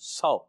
100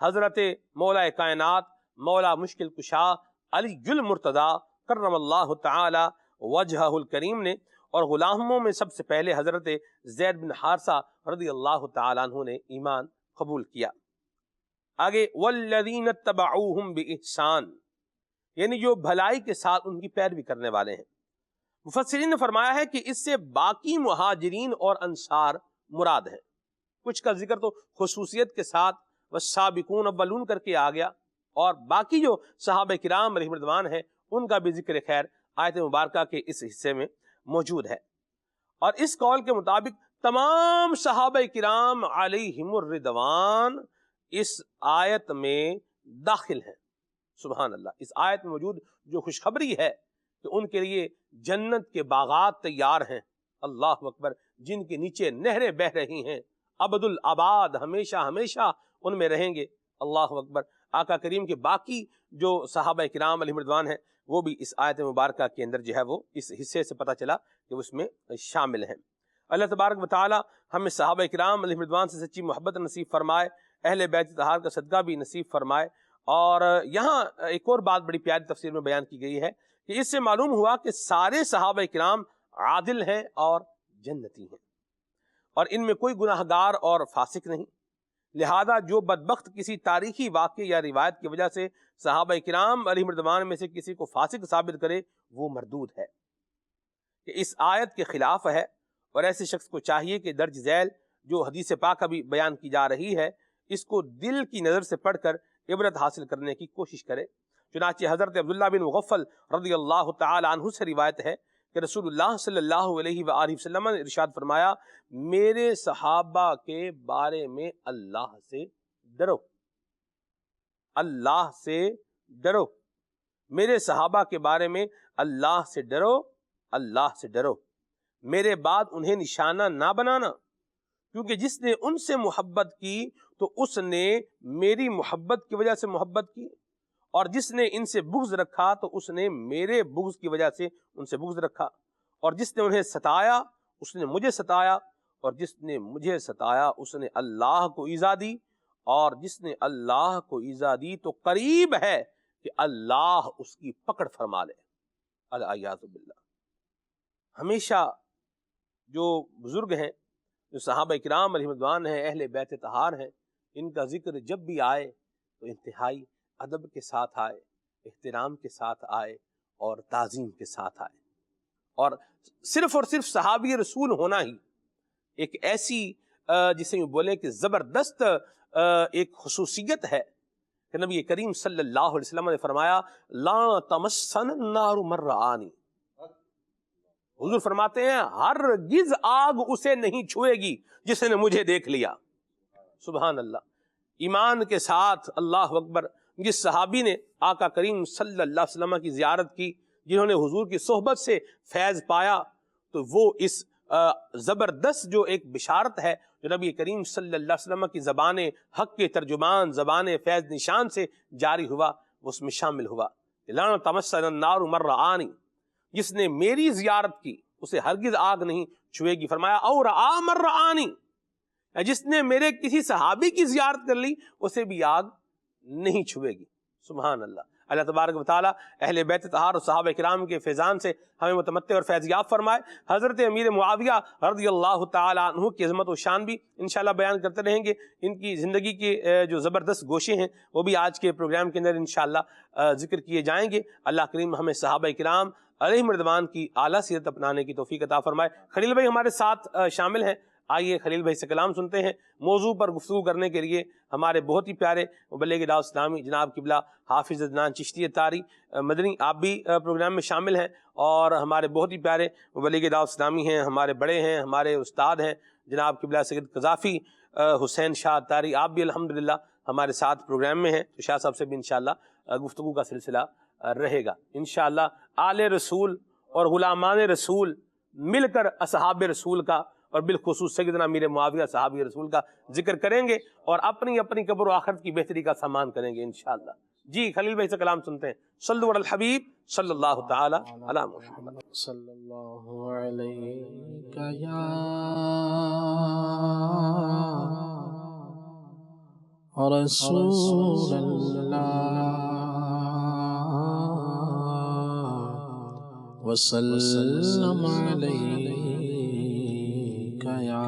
حضرت مولا کائنات مولا مشکل کشا علی المرتضیٰ کرم اللہ تعالی وجہہ الکریم نے اور غلاموں میں سب سے پہلے حضرت زید بن حارثہ رضی اللہ تعالیٰ عنہ نے ایمان قبول کیا۔ آگے والذین اتبعوہم بإحسان، یعنی جو بھلائی کے ساتھ ان کی پیروی کرنے والے ہیں۔ مفسرین نے فرمایا ہے کہ اس سے باقی مہاجرین اور انصار مراد ہیں، کچھ کا ذکر تو خصوصیت کے ساتھ والسابقون اولون کر کے آ گیا، اور باقی جو صحابہ کرام علیہم رضوان ہیں ان کا بھی ذکر خیر آیت مبارکہ کے اس حصے میں موجود ہے۔ اور اس قول کے مطابق تمام صحابہ کرام علیہم الرضوان اس آیت میں داخل ہیں۔ سبحان اللہ، اس آیت میں موجود جو خوشخبری ہے کہ ان کے لیے جنت کے باغات تیار ہیں، اللہ اکبر، جن کے نیچے نہریں بہہ رہی ہیں، ابد الآباد، ہمیشہ ہمیشہ ان میں رہیں گے، اللہ اکبر۔ آقا کریم کے باقی جو صحابہ کرام علیہم رضوان ہیں وہ بھی اس آیت مبارکہ کے اندر جو ہے وہ اس حصے سے پتہ چلا کہ وہ اس میں شامل ہیں۔ اللہ تبارک و تعالی ہمیں صحابہ کرام علیہم رضوان سے سچی محبت نصیب فرمائے، اہل بیت طہار کا صدقہ بھی نصیب فرمائے۔ اور یہاں ایک اور بات بڑی پیاری تفسیر میں بیان کی گئی ہے کہ اس سے معلوم ہوا کہ سارے صحابہ کرام عادل ہیں اور جنتی ہیں، اور ان میں کوئی گناہ گار اور فاسق نہیں، لہذا جو بدبخت کسی تاریخی واقعے یا روایت کی وجہ سے صحابہ کرام علیہم رضوان میں سے کسی کو فاسق ثابت کرے وہ مردود ہے، کہ اس آیت کے خلاف ہے، اور ایسے شخص کو چاہیے کہ درج ذیل جو حدیث پاک ابھی بیان کی جا رہی ہے اس کو دل کی نظر سے پڑھ کر عبرت حاصل کرنے کی کوشش کرے۔ چنانچہ حضرت عبداللہ بن مغفل رضی اللہ تعالی عنہ سے روایت ہے کہ رسول اللہ صلی اللہ علیہ وآلہ وسلم نے ارشاد فرمایا، میرے صحابہ کے بارے میں اللہ سے ڈرو، اللہ سے ڈرو، میرے صحابہ کے بارے میں اللہ سے ڈرو، اللہ سے ڈرو، میرے بعد انہیں نشانہ نہ بنانا، کیونکہ جس نے ان سے محبت کی تو اس نے میری محبت کی وجہ سے محبت کی، اور جس نے ان سے بغض رکھا تو اس نے میرے بغض کی وجہ سے ان سے بغض رکھا، اور جس نے انہیں ستایا اس نے مجھے ستایا، اور جس نے مجھے ستایا اس نے اللہ کو ایذا دی، اور جس نے اللہ کو ایذا دی تو قریب ہے کہ اللہ اس کی پکڑ فرما لے، العیاذ باللہ۔ ہمیشہ جو بزرگ ہیں، جو صحابہ کرام علیہ رضوان ہیں، اہل بیت طہار ہیں، ان کا ذکر جب بھی آئے تو انتہائی ادب کے ساتھ آئے، احترام کے ساتھ آئے اور تعظیم کے ساتھ آئے، اور صرف صحابی رسول ہونا ہی ایک ایسی جسے یوں بولیں کہ زبردست ایک خصوصیت ہے کہ نبی کریم صلی اللہ علیہ وسلم نے فرمایا لا تمسن النار من رآنی، حضور فرماتے ہیں ہرگز آگ اسے نہیں چھوئے گی جس نے مجھے دیکھ لیا۔ سبحان اللہ، ایمان کے ساتھ اللہ اکبر، جس صحابی نے آقا کریم صلی اللہ علیہ وسلم کی زیارت کی، جنہوں نے حضور کی صحبت سے فیض پایا، تو وہ اس زبردست جو ایک بشارت ہے جو نبی کریم صلی اللہ علیہ وسلم کی زبان حق کے ترجمان، زبان فیض نشان سے جاری ہوا، وہ اس میں شامل ہوا۔ لا تمسن النار من رآنی، جس نے میری زیارت کی اسے ہرگز آگ نہیں چھوئے گی۔ فرمایا اور رآ من رآنی، جس نے میرے کسی صحابی کی زیارت کر لی اسے بھی آگ نہیں چھوئے گی۔ سبحان اللہ۔ اللہ تبارک و تعالی اہل بیت طہار اور صحابہ کرام کے فیضان سے ہمیں متمتع اور فیضیاب فرمائے۔ حضرت امیر معاویہ رضی اللہ تعالی عنہ کی عظمت و شان بھی انشاءاللہ بیان کرتے رہیں گے، ان کی زندگی کے جو زبردست گوشے ہیں وہ بھی آج کے پروگرام کے اندر انشاءاللہ ذکر کیے جائیں گے۔ اللہ کریم ہمیں صحابہ کرام علیہم رضوان کی اعلیٰ سیرت اپنانے کی توفیق عطا فرمائے۔ خلیل بھائی ہمارے ساتھ شامل ہیں، آئیے خلیل بھائی سے کلام سنتے ہیں۔ موضوع پر گفتگو کرنے کے لیے ہمارے بہت ہی پیارے مبلغ دعوت اسلامی جناب قبلہ حافظ عدنان چشتی اتاری مدنی، آپ بھی پروگرام میں شامل ہیں، اور ہمارے بہت ہی پیارے مبلغ دعوت اسلامی ہیں، ہمارے بڑے ہیں، ہمارے استاد ہیں جناب قبلہ سید قذافی حسین شاہ اتاری، آپ بھی الحمدللہ ہمارے ساتھ پروگرام میں ہیں، تو شاہ صاحب سے بھی انشاءاللہ گفتگو کا سلسلہ رہے گا انشاءاللہ۔ آل رسول اور غلامان رسول مل کر اصحاب رسول کا اور بالخصوص سیدنا امیر معاویہ صحابی رسول کا ذکر کریں گے، اور اپنی اپنی قبر و آخرت کی بہتری کا سامان کریں گے انشاءاللہ۔ جی خلیل بھائی سے کلام سنتے ہیں۔ صلو علی الحبیب صلی اللہ تعالی علی محمد صلی اللہ علیہ یا رسول اللہ وسلم علیک یا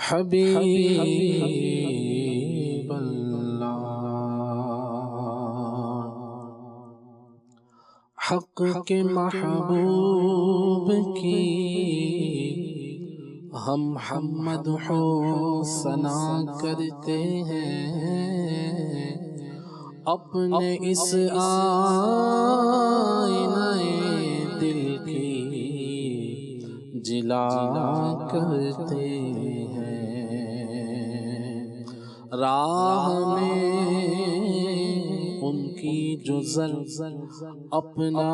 حبیب اللہ۔ حق کے محبوب کی ہم حمد و ثنا کرتے ہیں، اپنے اس آئینہ دل کی جلا کرتے ہیں، راہ میں ان کی جو زر اپنا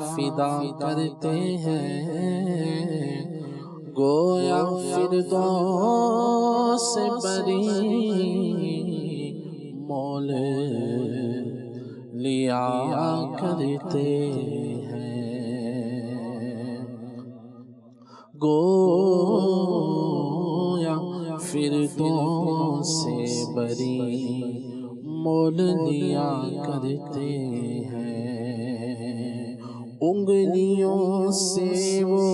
فدا کرتے ہیں، گویا فردوس سے بری مول لیا کرتے ہیں، گویا فردوس سے بری مول لیا کرتے ہیں، انگلیوں سے وہ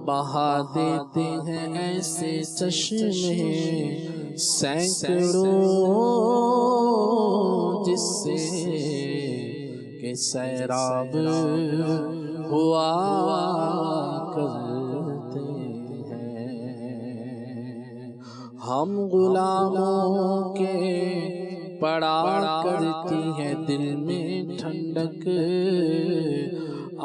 بہا دیتے ہیں ایسے چشمے سینکڑوں، جس سے کہ سیراب ہوا کرتے ہیں، ہم غلاموں کے پڑا کرتی ہے دل میں ٹھنڈک،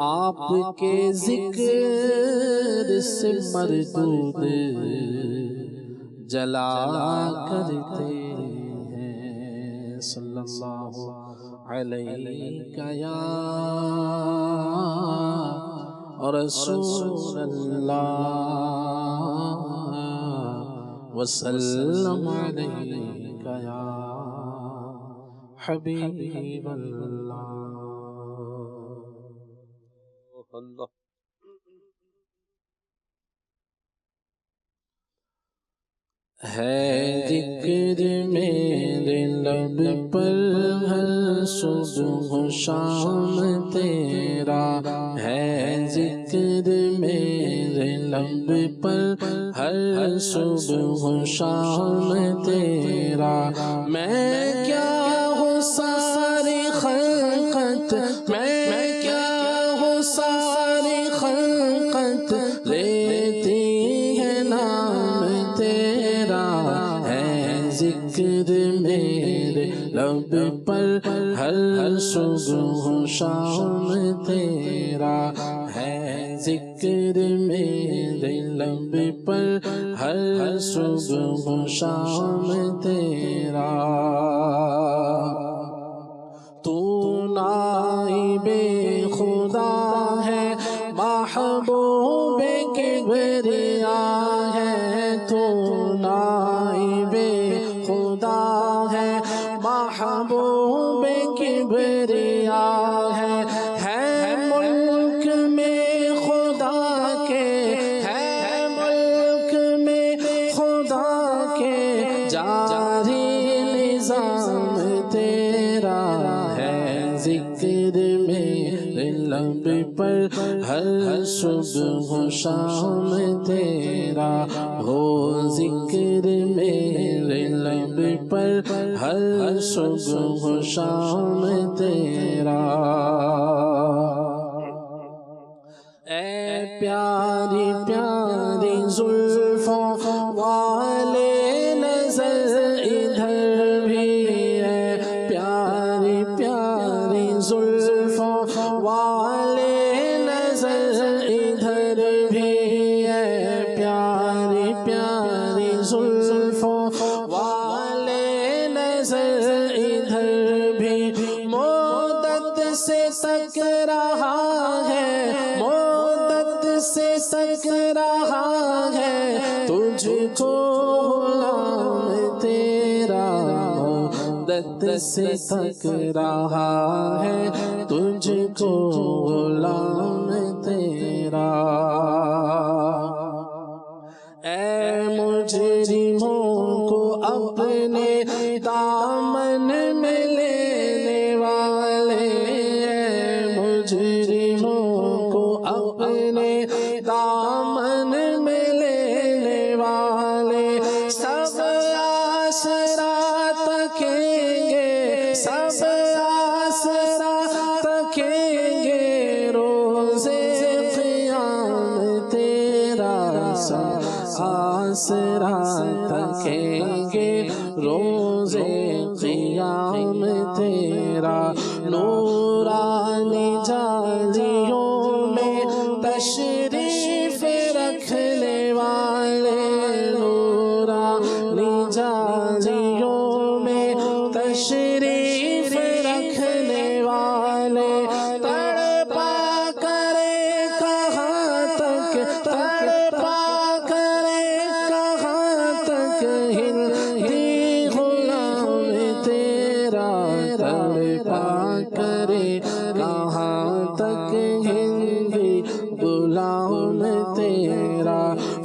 آپ کے ذکر سے مردود جلا کرتے ہیں، صلی اللہ علیہ یا رسول اللہ وسلم علیہ یا حبیب اللہ۔ ہے ذکر میرے لب پر ہر صبح و شام تیرا، ہے ذکر میرے لب پر ہر صبح و شام تیرا، میں کیا ہوں ساری خلقت، میں کیا ہوں ساری خلقت لیتی ہے نام تیرا، ہے ذکر میرے لب پر ہر صبح و شام تیرا، ہے ذکر میرے لب پر ہر صبح و شام تیرا، تو نائب خدا ہے محبوب کبریا ہے، تو نائب خدا ہے محبوب کبریا ہے ملک میں خدا کے، ہے ملک میں خدا کے جاری نظام تیرا، ہے ذکر میرے لب پر ہر صبح و شام تیرا، ہو ذکر میرے لب پر ہر صبح و شام تیرا، اے پیاری پیاری زلفوں والے نظر ادھر بھی، ہے پیاری پیاری زلفوں والے نظر ادھر بھی، ہے پیاری پیاری زلفوں والے نظر ادھر بھی، مدت سے تک رہا ہے، مدت سے تک رہا ہے تجھ کو غلام تیرا، مدت سے تک رہا ہے تجھ کو غلام تیرا، اے اپنے دامن میں لینے والے، مجرموں کو اپنے دامن میں لینے والے، سب آسرا تکیں گے، سب آسرا تکیں گے روزے قیام تیرا، سب آسرا تکیں گے روزے قیام تیرا، نورانی جالیوں میں تشریف رکھنے والے، نورانی جالیوں میں تشریف رکھنے والے، تڑپا کرے کہاں تک، تڑپا کرے کہاں تک ہندی غلام تیرا، تڑپا کرے کہاں تک ہندی غلام تیرا،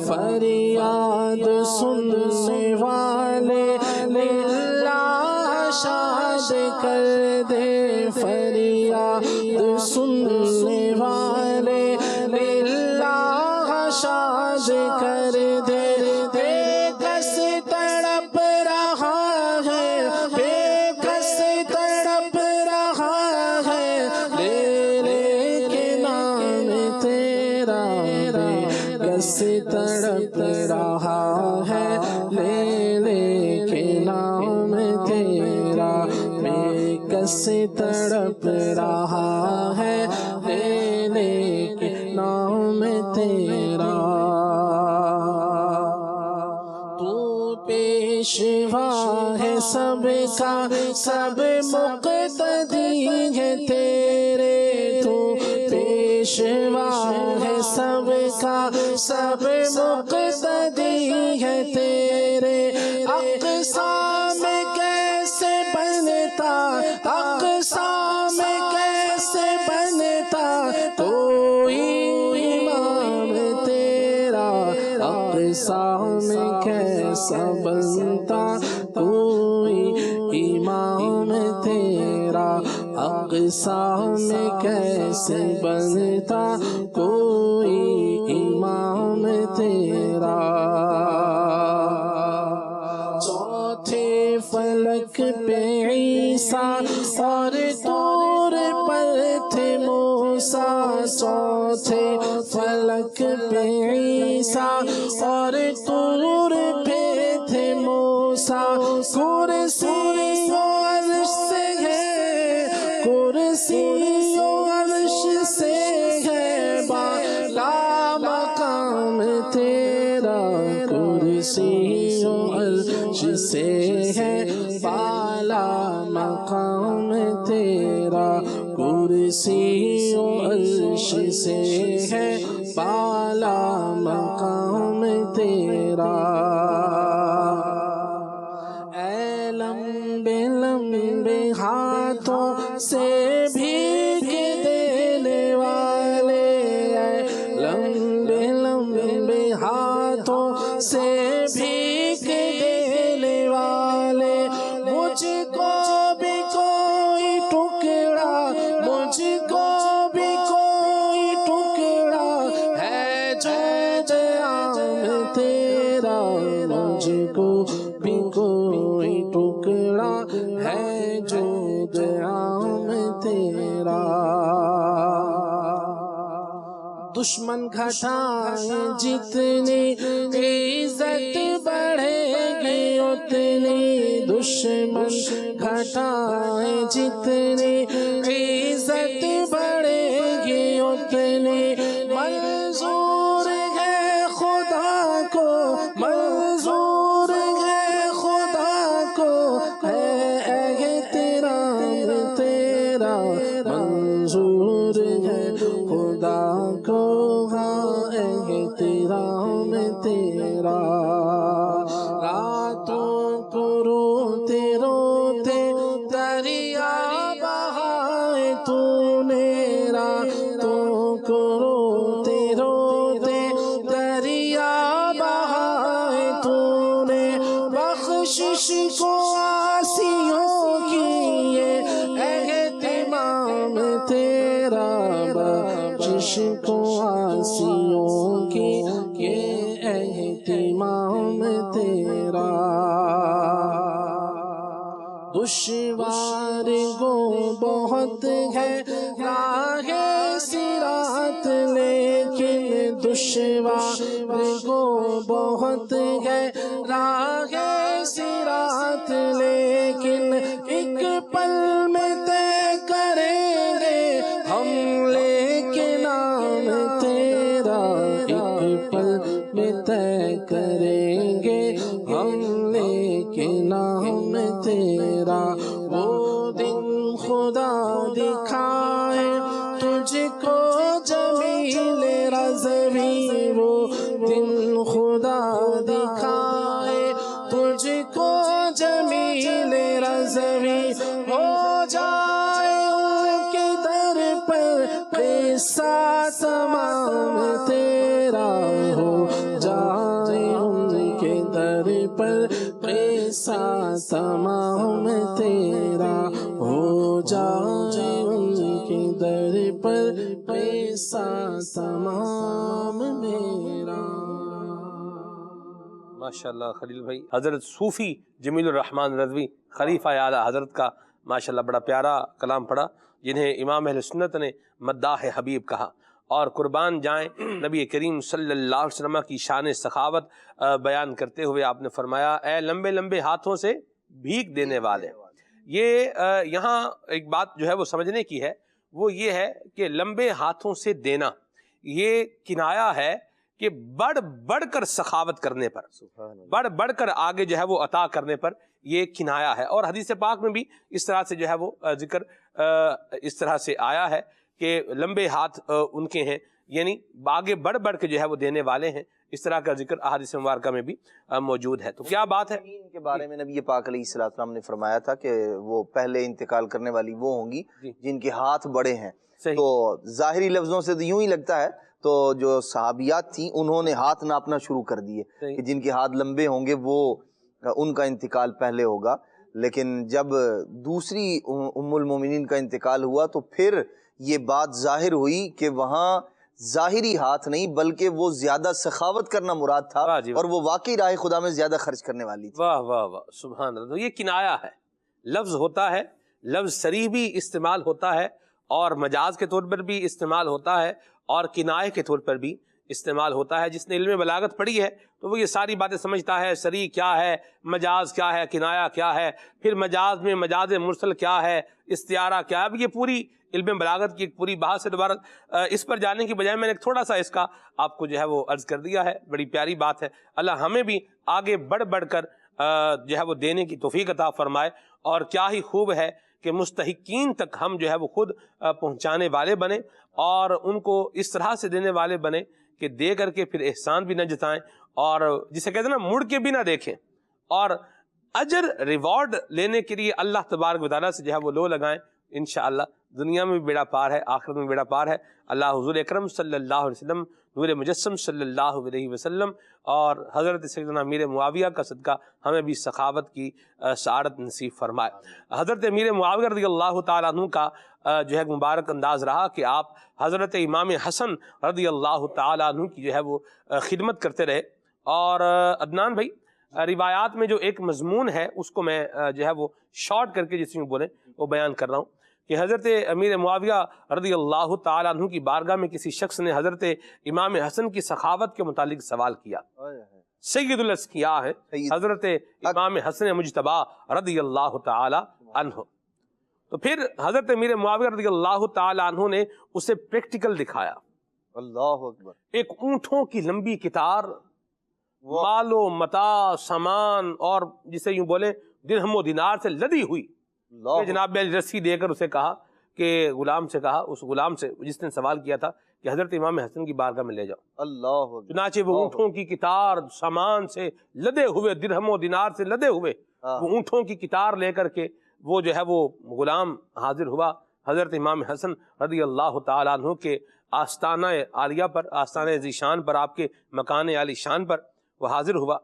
فریاد سننے والے للہ شاد کر دے، فریاد سننے والے للہ شاد کر دے، بے کس تڑپ رہا ہے، بے کس تڑپ رہا ہے، لے لے کے نام تیرا، بے کس تڑپ رہا ہے، لے لے کے نام تیرا، بے کس تڑپ رہا ہے، لے لے کے نام تیرا، تو پیشوا ہے سب کا، سب مقتدی ہے تیرے، تو پیشوا ہے سب کا، سب مقتدی ہے تیرے، اقصا میں کیسے بنتا، اقصا میں کیسے بنتا کوئی امام تیرا، اقصا میں کیسا بنتا کوئی امام تیرا، اقصا میں کیسے بنتا کوئی امام تیرا، چوتھے فلک پہ عیسیٰ اور طور پر تھے موسیٰ، چوتھے فلک پہ عیسیٰ اور طور پہ تھے موسیٰ، کرسی و عرش سے ہے، کرسی و عرش سے ہے بالا مقام تیرا، کرسی و عرش سے ہے بالا مقام تیرا، کرسی و عرش سے ہے بالا مقام تیرا، اے لمبے لمبے ہاتھوں سے بھیگ دینے والے، اے لمبے لمبے ہاتھوں سے بھیگ دینے والے، مجھ کو بھی کوئی ٹکڑا، مجھ کو بھی کوئی ٹکڑا ہے جو عام تیرا، مجھ کو بھی کوئی ٹکڑا ہے جو عام تیرا، دشمن گھٹائیں جتنی عزت بڑھے گی اتنی، دشمن گھٹائیں جتنی عزت بڑھے گی اتنی، منظور ہے خدا کو، منظور ہے خدا کو ہے احترام تیرا، منظور ہے خدا کو احترام تیرا، راتوں کو روتے روتے دریا بہائے تو نے، بخشش کو آسیوں کی یہ اہتمام تیرا، بخشش کو آسیوں کی یہ اہتمام تیرا۔ دشوار گو بہت ہے راہ صراط، لیکن دشوار گو بہت ہے راہ صراط، لیکن ایک پل میں طے کریں گے ہم لے کے نام تیرا، ایک پل میں طے کریں گے ہم لے کے نام تیرا۔ وہ دن خدا دکھائے تجھ کو جمیل رضوی، وہ دن خدا دکھائے تجھ کو جمیل رضوی، ہو جائے ان کے در پر قصہ تمام تیرا، ہو جائے ان کے در پر قصہ تمام تیرا، ہو جائے ان کے در پر قصہ تمام میرا۔ ماشاءاللہ خلیل بھائی، حضرت صوفی جمیل الرحمن رضوی خلیفہ اعلیٰ حضرت کا ماشاءاللہ بڑا پیارا کلام پڑھا، جنہیں امام اہل سنت نے مداح حبیب کہا، اور قربان جائیں نبی کریم صلی اللہ علیہ وسلم کی شان سخاوت بیان کرتے ہوئے آپ نے فرمایا، اے لمبے لمبے ہاتھوں سے بھیک دینے والے۔ یہ یہاں ایک بات جو ہے وہ سمجھنے کی ہے، وہ یہ ہے کہ لمبے ہاتھوں سے دینا یہ کنایا ہے کہ بڑھ بڑھ کر سخاوت کرنے پر، بڑھ بڑھ کر آگے جو ہے وہ عطا کرنے پر یہ کنایا ہے۔ اور حدیث پاک میں بھی اس طرح سے جو ہے وہ ذکر اس طرح سے آیا ہے کہ لمبے ہاتھ ان کے ہیں، یعنی آگے بڑھ بڑھ کے جو ہے وہ دینے والے ہیں، اس طرح کا ذکر احادیث مبارکہ میں بھی موجود ہے۔ تو کیا بات ہے ان کے بارے میں نبی پاک علیہ السلام نے فرمایا تھا کہ وہ پہلے انتقال کرنے والی وہ ہوں گی جن کے ہاتھ بڑے ہیں۔ تو ظاہری لفظوں سے یوں ہی لگتا ہے، تو جو صحابیات تھیں انہوں نے ہاتھ ناپنا شروع کر دیے کہ جن کے ہاتھ لمبے ہوں گے وہ ان کا انتقال پہلے ہوگا، لیکن جب دوسری ام المومنین کا انتقال ہوا تو پھر یہ بات ظاہر ہوئی کہ وہاں ظاہری ہاتھ نہیں بلکہ وہ زیادہ سخاوت کرنا مراد تھا، اور وہ واقعی راہ خدا میں زیادہ خرچ کرنے والی تھی۔ واہ واہ واہ، سبحان اللہ۔ یہ کنایا ہے، لفظ ہوتا ہے، لفظ صریح بھی استعمال ہوتا ہے اور مجاز کے طور پر بھی استعمال ہوتا ہے اور کنائے کے طور پر بھی استعمال ہوتا ہے۔ جس نے علم بلاغت پڑھی ہے تو وہ یہ ساری باتیں سمجھتا ہے، صریح کیا ہے، مجاز کیا ہے، کنایا کیا ہے، پھر مجاز میں مجاز مرسل کیا ہے، استعارہ کیا ہے۔ اب یہ پوری علم بلاغت کی ایک پوری بحث ہے، دوبارہ اس پر جانے کی بجائے میں نے تھوڑا سا اس کا آپ کو جو ہے وہ عرض کر دیا ہے۔ بڑی پیاری بات ہے، اللہ ہمیں بھی آگے بڑھ بڑھ کر جو ہے وہ دینے کی توفیق عطا فرمائے، اور کیا ہی خوب ہے کہ مستحقین تک ہم جو ہے وہ خود پہنچانے والے بنے، اور ان کو اس طرح سے دینے والے بنے کہ دے کر کے پھر احسان بھی نہ جتائیں، اور جسے کہتے ہیں نا مڑ کے بھی نہ دیکھیں، اور اجر ریوارڈ لینے کے لیے اللہ تبارک و تعالیٰ سے جو ہے وہ لو لگائیں۔ انشاءاللہ دنیا میں بھی بیڑا پار ہے، آخرت میں بیڑا پار ہے۔ اللہ حضور اکرم صلی اللہ علیہ وسلم، نور مجسم صلی اللہ علیہ وسلم اور حضرت سیدنا امیر معاویہ کا صدقہ ہمیں بھی سخاوت کی سعادت نصیب فرمائے۔ حضرت امیر معاویہ رضی اللہ تعالیٰ عنہ کا جو ہے مبارک انداز رہا کہ آپ حضرت امام حسن رضی اللہ تعالیٰ عنہ کی جو ہے وہ خدمت کرتے رہے۔ اور عدنان بھائی، روایات میں جو ایک مضمون ہے اس کو میں جو ہے وہ شارٹ کر کے جس میں بولیں وہ بیان کر رہا ہوں کہ حضرت امیر معاویہ رضی اللہ تعالیٰ عنہ کی بارگاہ میں کسی شخص نے حضرت امام حسن کی سخاوت کے متعلق سوال کیا۔ سید الاسقیاء ہے حضرت امام حسن مجتبی رضی اللہ تعالیٰ عنہ۔ تو پھر حضرت امیر معاویہ رضی اللہ تعالیٰ عنہ نے اسے پریکٹیکل دکھایا۔ اللہ اکبر۔ ایک اونٹوں کی لمبی قطار، مال و متاع، سامان، اور جسے یوں بولیں درہم و دینار سے لدی ہوئی، کہ جناب علی رسی دے کر اسے کہا کہ غلام سے کہا، اس غلام سے جس نے سوال کیا تھا کہ حضرت امام حسن کی بارگاہ میں لے جاؤ۔ اللہ اکبر۔ چنانچہ وہ اونٹوں کی قطار سامان سے لدے ہوئے، درہم و دینار سے لدے ہوئے وہ اونٹوں کی قطار لے کر کے وہ جو ہے وہ غلام حاضر ہوا حضرت امام حسن رضی اللہ تعالیٰ عنہ کے آستانہ عالیہ پر، آستانہ ذیشان پر، آپ کے مکان عالی شان پر وہ حاضر ہوا۔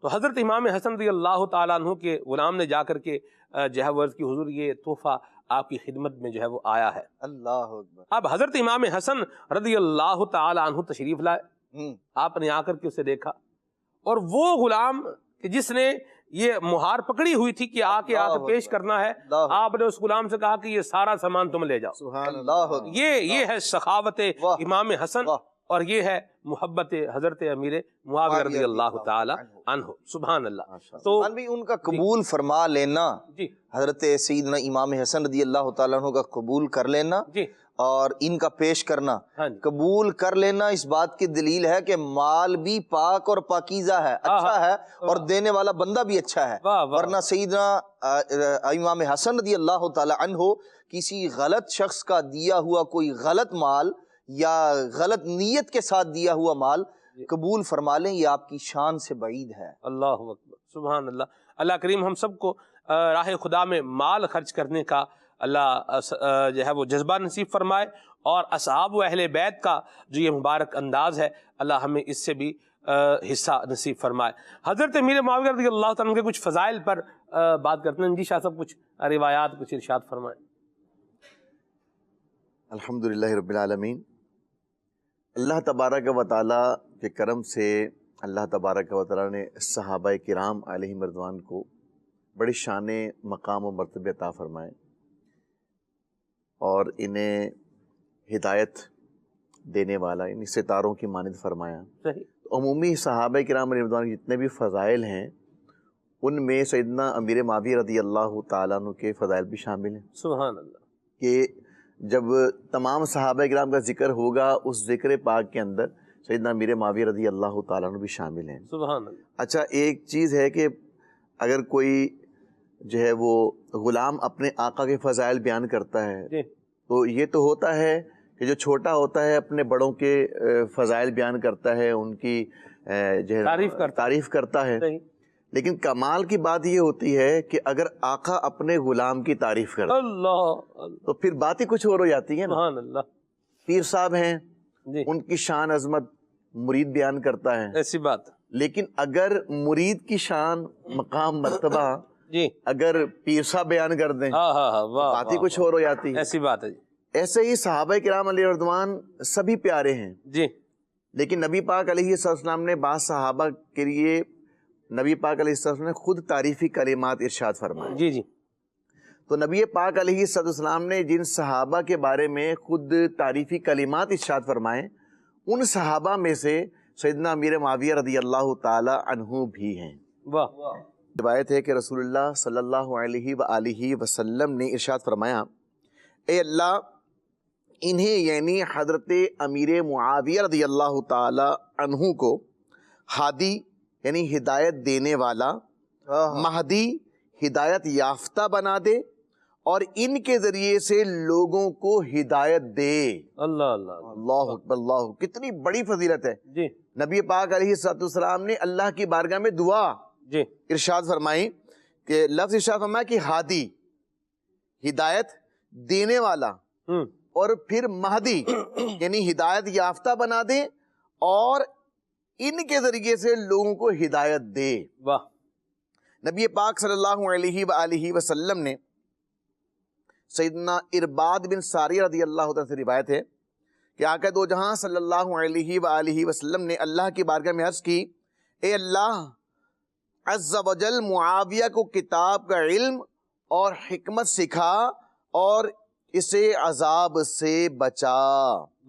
تو حضرت امام حسن رضی اللہ تعالیٰ عنہ کے غلام نے جا کر کے جو ہے ورد کی حضور یہ تحفہ آپ کی خدمت میں جو ہے وہ آیا ہے. اللہ اکبر. اب حضرت امام حسن رضی اللہ تعالیٰ عنہ تشریف لائے. آپ نے آ کر کے اسے دیکھا اور وہ غلام جس نے یہ مہار پکڑی ہوئی تھی کہ آ کے پیش کرنا ہے, آپ نے اس غلام سے کہا کہ یہ سارا سامان تم لے جاؤ. سبحان اللہ. یہ ہے سخاوت امام حسن اور یہ ہے محبت حضرت امیر معاویہ رضی اللہ تعالی عنہ. سبحان اللہ. تو ان کا قبول فرما لینا, حضرت سیدنا امام حسن رضی اللہ تعالیٰ عنہ کا قبول کر لینا اور ان کا پیش کرنا, قبول کر لینا, اس بات کی دلیل ہے کہ مال بھی پاک اور پاکیزہ ہے, اچھا ہے, اور دینے والا بندہ بھی اچھا ہے. ورنہ سیدنا امام حسن رضی اللہ تعالی عنہ کسی غلط شخص کا دیا ہوا کوئی غلط مال یا غلط نیت کے ساتھ دیا ہوا مال قبول فرما لیں, یہ آپ کی شان سے بعید ہے. اللہ اکبر. سبحان اللہ. اللہ کریم ہم سب کو راہ خدا میں مال خرچ کرنے کا اللہ جو ہے وہ جذبہ نصیب فرمائے, اور اصحاب و اہل بیت کا جو یہ مبارک انداز ہے اللہ ہمیں اس سے بھی حصہ نصیب فرمائے. حضرت امیر معاویہ رضی اللہ تعالیٰ عنہ کے کچھ فضائل پر بات کرتے ہیں. جی شاہ صاحب کچھ روایات کچھ ارشاد فرمائیں. الحمدللہ رب العالمین. اللہ تبارک و تعالیٰ کے کرم سے اللہ تبارک و تعالیٰ نے صحابہ کرام علیہم رضوان کو بڑی شان مقام و مرتبہ عطا فرمائے اور انہیں ہدایت دینے والا, یعنی ستاروں کی مانند فرمایا. عمومی صحابہ کرام علیہم رضوان کے جتنے بھی فضائل ہیں ان میں سیدنا امیر معاویہ رضی اللہ تعالیٰ عنہ کے فضائل بھی شامل ہیں. سبحان اللہ. کہ جب تمام صحابہ کرام کا ذکر ہوگا اس ذکر پاک کے اندر سیدنا امیر معاویہ رضی اللہ تعالیٰ عنہ بھی شامل ہیں. سبحان اللہ. اچھا, ایک چیز ہے کہ اگر کوئی جو ہے وہ غلام اپنے آقا کے فضائل بیان کرتا ہے تو یہ تو ہوتا ہے کہ جو چھوٹا ہوتا ہے اپنے بڑوں کے فضائل بیان کرتا ہے, ان کی جو ہے تعریف کرتا ہے, لیکن کمال کی بات یہ ہوتی ہے کہ اگر آقا اپنے غلام کی تعریف کرتا ہے تو پھر بات ہی کچھ اور ہو جاتی ہے نا. پیر صاحب ہیں, ان کی شان عظمت مرید بیان کرتا ہے, ایسی بات. لیکن اگر مرید کی شان مقام مرتبہ اگر پیر صاحب بیان کر دیں بات ہی کچھ اور ہو جاتی ہے. ایسی بات ہے. ایسے ہی صحابہ کرام علیہ رضوان سبھی پیارے ہیں لیکن نبی پاک علیہ السلام نے بعض صحابہ کے لیے نبی پاک علیہ السلام نے خود تعریفی کلمات ارشاد فرمائے. تو نبی پاک علیہ السلام نے جن صحابہ کے بارے میں خود تعریفی کلمات ارشاد فرمائے ان صحابہ میں سے سیدنا امیر معاویہ رضی اللہ تعالی عنہ بھی ہیں. روایت ہے کہ رسول اللہ صلی اللہ علیہ وآلہ وسلم نے ارشاد فرمایا, اے اللہ انہیں یعنی حضرت امیر معاویہ رضی اللہ تعالی عنہ کو ہادی یعنی ہدایت دینے والا, مہدی ہدایت یافتہ بنا دے اور ان کے ذریعے سے لوگوں کو ہدایت دے. اللہ اللہ اللہ اکبر. اللہ, کتنی بڑی فضیلت ہے. نبی پاک علیہ السلام نے اللہ کی بارگاہ میں دعا ارشاد فرمائی کہ لفظ ارشاد فرمایا کہ ہادی ہدایت دینے والا اور پھر مہدی یعنی ہدایت یافتہ بنا دے اور ان کے ذریعے سے لوگوں کو ہدایت دے. نبی پاک صلی اللہ علیہ وآلہ وسلم نے سیدنا ارباد بن ساریہ رضی اللہ تعالیٰ سے روایت ہے کہ آقا دو جہاں صلی اللہ علیہ وآلہ وسلم نے اللہ کی بارگاہ میں عرض کی, اے اللہ عز و جل معاویہ کو کتاب کا علم اور حکمت سکھا اور اسے عذاب سے بچا.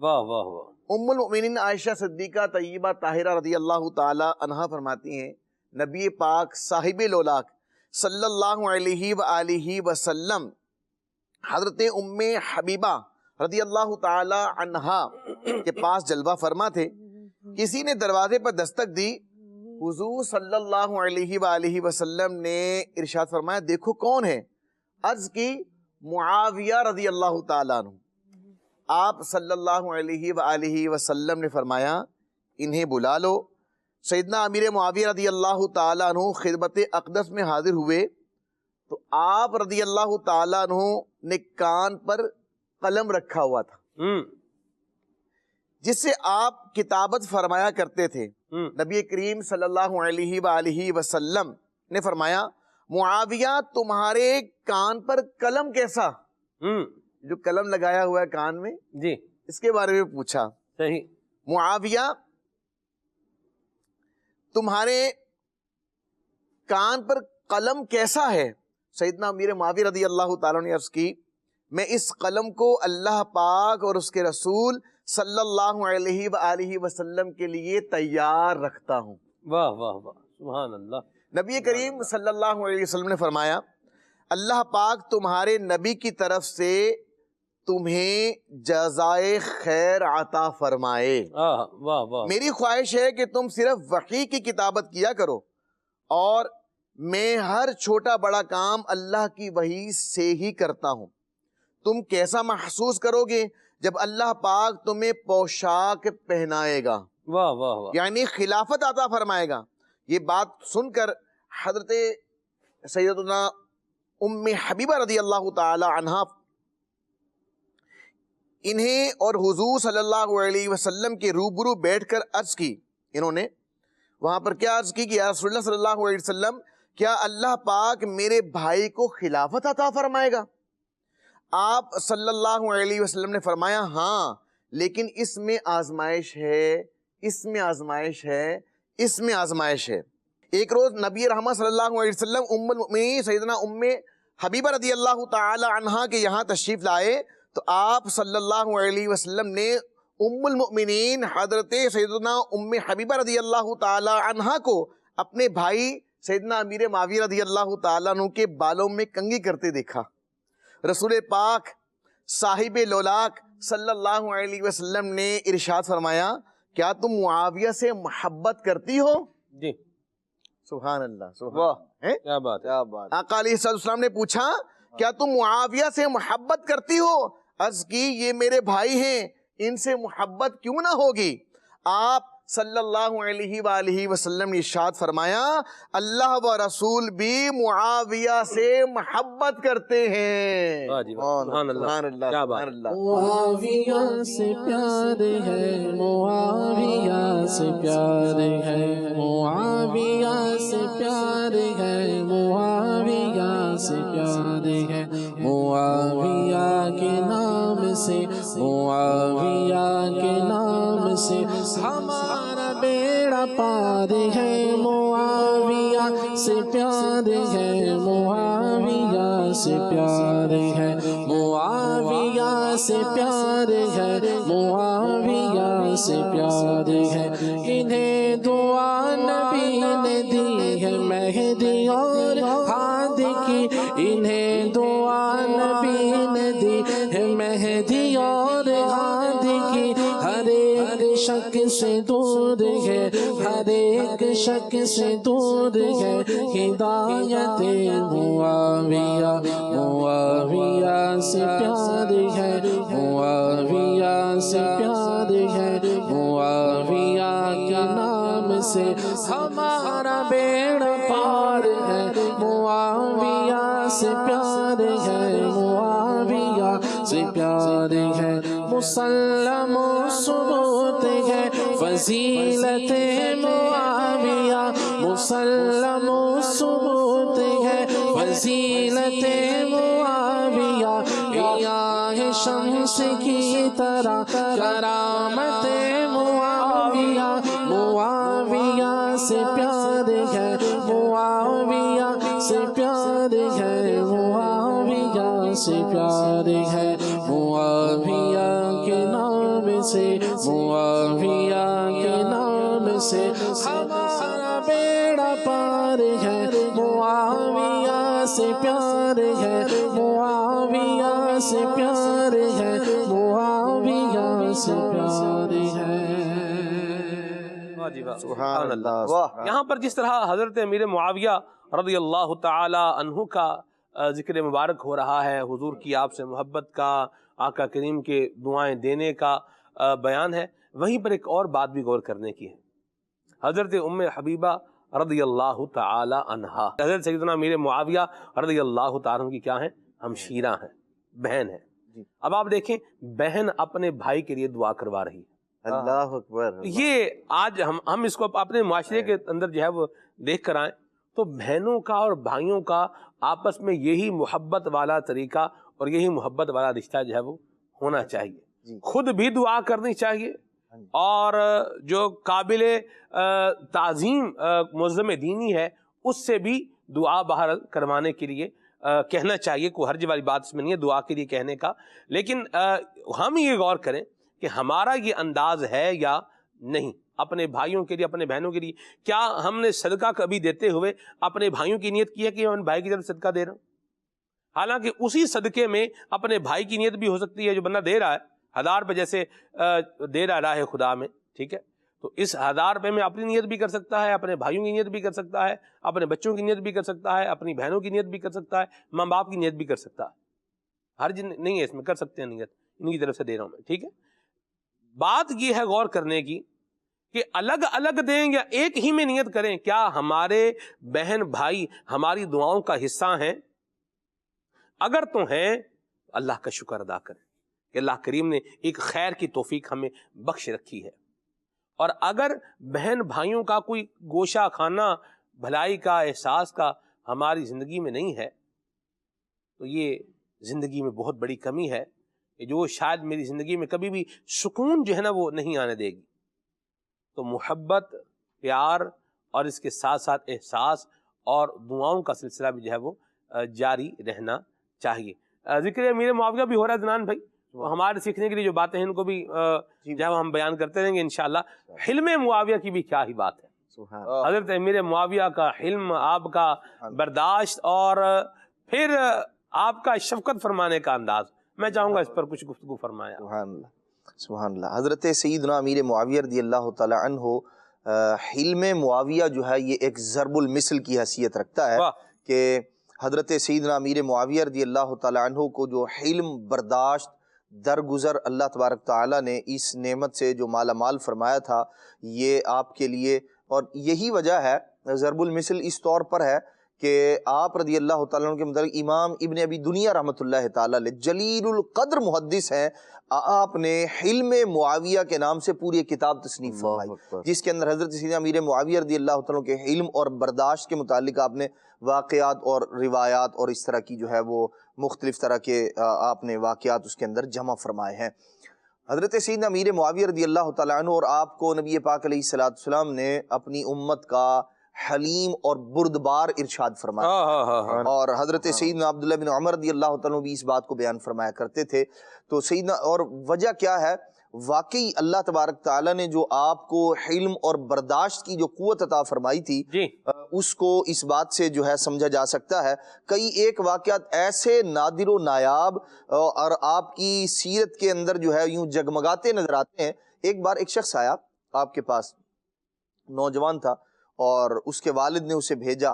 واہ واہ واہ. ام المؤمنین عائشہ صدیقہ طیبہ طاہرہ رضی اللہ تعالی عنہا فرماتی ہیں نبی پاک صاحب لولاک صلی اللہ علیہ وآلہ وسلم حضرت ام حبیبہ رضی اللہ تعالی عنہا کے پاس جلوہ فرما تھے. کسی نے دروازے پر دستک دی, حضور صلی اللہ علیہ وآلہ وسلم نے ارشاد فرمایا دیکھو کون ہے. عرض کی معاویہ رضی اللہ تعالیٰ عنہ. آپ صلی اللہ علیہ وآلہ وسلم نے فرمایا انہیں بلا لو. سیدنا امیر معاویہ رضی اللہ تعالیٰ عنہ خدمت اقدس میں حاضر ہوئے تو آپ رضی اللہ تعالیٰ عنہ نے کان پر قلم رکھا ہوا تھا جس سے آپ کتابت فرمایا کرتے تھے. نبی کریم صلی اللہ علیہ وآلہ وسلم نے فرمایا معاویہ تمہارے کان پر قلم کیسا، جو قلم لگایا ہوا ہے کان میں جی اس کے بارے میں پوچھا. صحیح. معاویہ تمہارے کان پر قلم کیسا ہے؟ سیدنا امیر معاویہ رضی اللہ تعالیٰ نے عرض کی میں اس قلم کو اللہ پاک اور اس کے رسول صلی اللہ علیہ وآلہ وسلم کے لیے تیار رکھتا ہوں. واہ واہ واہ سبحان اللہ. نبی کریم صلی اللہ علیہ وسلم نے فرمایا اللہ پاک تمہارے نبی کی طرف سے تمہیں جزائے خیر عطا فرمائے. واہ واہ. میری خواہش ہے کہ تم صرف وحی کی کتابت کیا کرو اور میں ہر چھوٹا بڑا کام اللہ کی وحی سے ہی کرتا ہوں. تم کیسا محسوس کرو گے جب اللہ پاک تمہیں پوشاک پہنائے گا، واہ واہ واہ، یعنی خلافت عطا فرمائے گا. یہ بات سن کر حضرت سیدنا ام حبیبہ رضی اللہ تعالی عنہا انہیں اور حضور صلی اللہ علیہ وسلم کے روبرو بیٹھ کر عرض کی. انہوں نے وہاں پر کیا عرض کی کہ یا رسول اللہ صلی اللہ علیہ وسلم کیا اللہ پاک میرے بھائی کو خلافت عطا فرمائے گا؟ آپ صلی اللہ علیہ وسلم نے فرمایا ہاں، لیکن اس میں آزمائش ہے، اس میں آزمائش ہے، اس میں آزمائش ہے. ایک روز نبی رحمت صلی اللہ علیہ وسلم ام المؤمنین سیدنا ام حبیبہ رضی اللہ تعالی عنہا کے یہاں تشریف لائے تو آپ صلی اللہ علیہ وسلم نے ام المؤمنین حضرت سیدنا ام حبیبہ رضی اللہ تعالی عنہا کو اپنے بھائی سیدنا امیر معاویہ رضی اللہ تعالیٰ عنہ کے بالوں میں کنگھی کرتے دیکھا. رسول پاک صاحب لولاک صلی اللہ علیہ وسلم نے ارشاد فرمایا کیا تم معاویہ سے محبت کرتی ہو؟ جی سبحان اللہ، سبحان کیا بات ہے. آقا علیہ السلام نے پوچھا کیا تم معاویہ سے محبت کرتی ہو؟ عرض کی یہ میرے بھائی ہیں، ان سے محبت کیوں نہ ہوگی؟ آپ صلی اللہ علیہ وآلہ وسلم نے ارشاد فرمایا اللہ و رسول بھی معاویہ سے محبت کرتے ہیں. سبحان اللہ، کیا بات. معاویہ سے پیار ہے، معاویہ سے پیار ہے، معاویہ سے پیار ہے، معاویہ سے پیار ہے. معاویہ کے نام سے، معاویہ کے نام سے ہمارا بیڑا پار ہے. معاویہ سے پیار ہے، معاویہ سے پیار ہے، معاویہ سے پیار ہے، معاویہ سے پیار ہے. انہیں دعا نبی نے دی ہے مہدی اور ہادی کی، انہیں دعا نبی نے دی ہے مہدی اور ہادی کی. ہر ایک شک سے دور ہے، ہر ایک شک سے دور ہے ہدایت معاویہ. معاویہ سے پیار ہے، معاویہ سے پیار ہے، معاویہ کے نام سے ہمارا بیڑا پار ہے. معاویہ سے پیار ہے، معاویہ سے پیار ہے. مسلم و ثبوت ہے فضیلت معاویہ، مسلم و ثبوت ہے فضیلت معاویہ. یہ شمس کی طرح کرامت معاویہ. معاویہ سے پیار ہے، معاویہ سے پیار ہے، معاویہ سے پیار ہے. معاویہ کے نام سے، معاویہ کے نام سے ہمارا بیڑا پار ہے. معاویہ سے پیار ہے، معاویہ سے پیار ہے، معاویہ سے پیار ہے. سبحان اللہ. یہاں پر جس طرح حضرت امیر معاویہ رضی اللہ تعالی عنہ کا ذکر مبارک ہو رہا ہے، حضور کی آپ سے محبت کا، آقا کریم کے دعائیں دینے کا بیان ہے، وہیں پر ایک اور بات بھی غور کرنے کی ہے. حضرت ام حبیبہ رضی اللہ تعالی عنہا حضرت سیدنا امیر معاویہ رضی اللہ تعالی عنہ کی کیا ہیں؟ ہمشیرہ ہیں، بہن ہیں. اب آپ دیکھیں بہن اپنے بھائی کے لیے دعا کروا رہی ہے. اللہ اکبر. یہ آج ہم اس کو اپنے معاشرے کے اندر جو ہے وہ دیکھ کر آئیں تو بہنوں کا اور بھائیوں کا آپس میں یہی محبت والا طریقہ اور یہی محبت والا رشتہ جو ہے وہ ہونا چاہیے. خود بھی دعا کرنی چاہیے اور جو قابل تعظیم معظم دینی ہے اس سے بھی دعا بہر کروانے کے لیے کہنا چاہیے. کوئی حرج والی بات اس میں نہیں ہے دعا کے لیے کہنے کا، لیکن ہم یہ غور کریں کہ ہمارا یہ انداز ہے یا نہیں اپنے بھائیوں کے لیے، اپنے بہنوں کے لیے. کیا ہم نے صدقہ کبھی دیتے ہوئے اپنے بھائیوں کی نیت کی ہے کہ ہم بھائی کی طرف صدقہ دے رہے ہیں؟ حالانکہ اسی صدقے میں اپنے بھائی کی نیت بھی ہو سکتی ہے. جو بندہ دے رہا ہے 1000 روپے جیسے دے رہا راہ خدا میں، ٹھیک ہے، تو اس 1000 روپے میں اپنی نیت بھی کر سکتا ہے، اپنے بھائیوں کی نیت بھی کر سکتا ہے، اپنے بچوں کی نیت بھی کر سکتا ہے، اپنی بہنوں کی نیت بھی کر سکتا ہے، ماں باپ کی نیت بھی کر سکتا ہے. ہر جن نہیں ہے اس میں، کر سکتے ہیں نیت، ان کی طرف سے دے رہا ہوں میں، ٹھیک ہے. بات یہ ہے غور کرنے کی کہ الگ الگ دیں یا ایک ہی میں نیت کریں. کیا ہمارے بہن بھائی ہماری دعاؤں کا حصہ ہیں؟ اگر تو ہیں اللہ کا شکر ادا کریں کہ اللہ کریم نے ایک خیر کی توفیق ہمیں بخش رکھی ہے. اور اگر بہن بھائیوں کا کوئی گوشہ خانہ بھلائی کا، احساس کا ہماری زندگی میں نہیں ہے تو یہ زندگی میں بہت بڑی کمی ہے جو شاید میری زندگی میں کبھی بھی سکون جو ہے نا وہ نہیں آنے دے گی. تو محبت، پیار اور اس کے ساتھ ساتھ احساس اور دعاؤں کا سلسلہ بھی جو ہے وہ جاری رہنا چاہیے. ذکر امیر معاویہ بھی ہو رہا ہے عدنان بھائی، ہمارے سیکھنے کے لیے جو باتیں ہیں ان کو بھی جو ہے ہم بیان کرتے رہیں گے انشاءاللہ. حلم معاویہ کی بھی کیا ہی بات ہے. حضرت امیر معاویہ کا حلم، آپ کا برداشت اور پھر آپ کا شفقت فرمانے کا انداز، میں چاہوں گا اس پر کچھ گفتگو فرمایا. سبحان اللہ سبحان اللہ. حضرت سیدنا امیر معاویہ رضی اللہ تعالی عنہ، حلم معاویہ جو ہے یہ ایک ضرب المثل کی حیثیت رکھتا ہے کہ حضرت سیدنا امیر معاویہ رضی اللہ تعالی عنہ کو جو حلم، برداشت، درگزر اللہ تبارک تعالیٰ نے اس نعمت سے جو مالا مال فرمایا تھا، یہ آپ کے لیے، اور یہی وجہ ہے ضرب المثل اس طور پر ہے کہ آپ رضی اللہ تعالیٰ عنہ کے متعلق امام ابن ابی دنیا رحمۃ اللہ تعالیٰ علیہ جلیل القدر محدث ہیں، آپ نے حلم معاویہ کے نام سے پوری کتاب تصنیف فرمائی جس کے اندر حضرت سیدنا امیر معاویہ رضی اللہ تعالیٰ عنہ کے حلم اور برداشت کے متعلق آپ نے واقعات اور روایات اور اس طرح کی جو ہے وہ مختلف طرح کے آپ نے واقعات اس کے اندر جمع فرمائے ہیں. حضرت سیدنا امیر معاویہ رضی اللہ تعالیٰ عنہ اور آپ کو نبی پاک علیہ الصلوۃ والسلام نے اپنی امت کا حلیم اور بردبار ارشاد فرمایا، اور حضرت سیدنا عبداللہ بن عمر رضی اللہ تعالیٰ بھی اس بات کو بیان فرمایا کرتے تھے. تو سیدنا، اور وجہ کیا ہے؟ واقعی اللہ تبارک تعالیٰ نے جو آپ کو حلم اور برداشت کی جو قوت عطا فرمائی تھی اس کو اس بات سے جو ہے سمجھا جا سکتا ہے. کئی ایک واقعات ایسے نادر و نایاب اور آپ کی سیرت کے اندر جو ہے یوں جگمگاتے نظر آتے ہیں. ایک بار ایک شخص آیا آپ کے پاس، نوجوان تھا، اور اس کے والد نے اسے بھیجا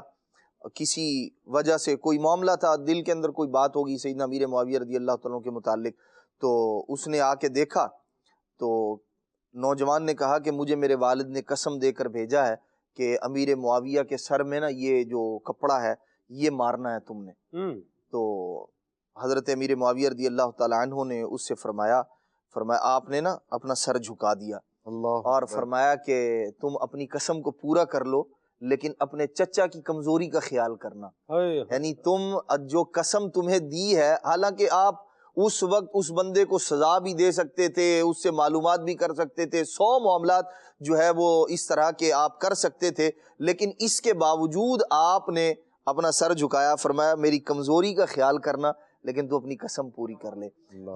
کسی وجہ سے، کوئی معاملہ تھا، دل کے اندر کوئی بات ہوگی سیدنا امیر معاویہ رضی اللہ تعالیٰ کے متعلق. تو اس نے آ کے دیکھا تو نوجوان نے کہا کہ مجھے میرے والد نے قسم دے کر بھیجا ہے کہ امیر معاویہ کے سر میں نا یہ جو کپڑا ہے یہ مارنا ہے تم نے. تو حضرت امیر معاویہ رضی اللہ تعالیٰ عنہ نے اس سے فرمایا آپ نے نا اپنا سر جھکا دیا اور فرمایا کہ تم اپنی قسم کو پورا کر لو لیکن اپنے چچا کی کمزوری کا خیال کرنا. یعنی تم جو قسم تمہیں دی ہے، حالانکہ آپ اس وقت اس بندے کو سزا بھی دے سکتے تھے، اس سے معلومات بھی کر سکتے تھے، 100 معاملات جو ہے وہ اس طرح کے آپ کر سکتے تھے، لیکن اس کے باوجود آپ نے اپنا سر جھکایا، فرمایا میری کمزوری کا خیال کرنا لیکن تو اپنی قسم پوری کر لے.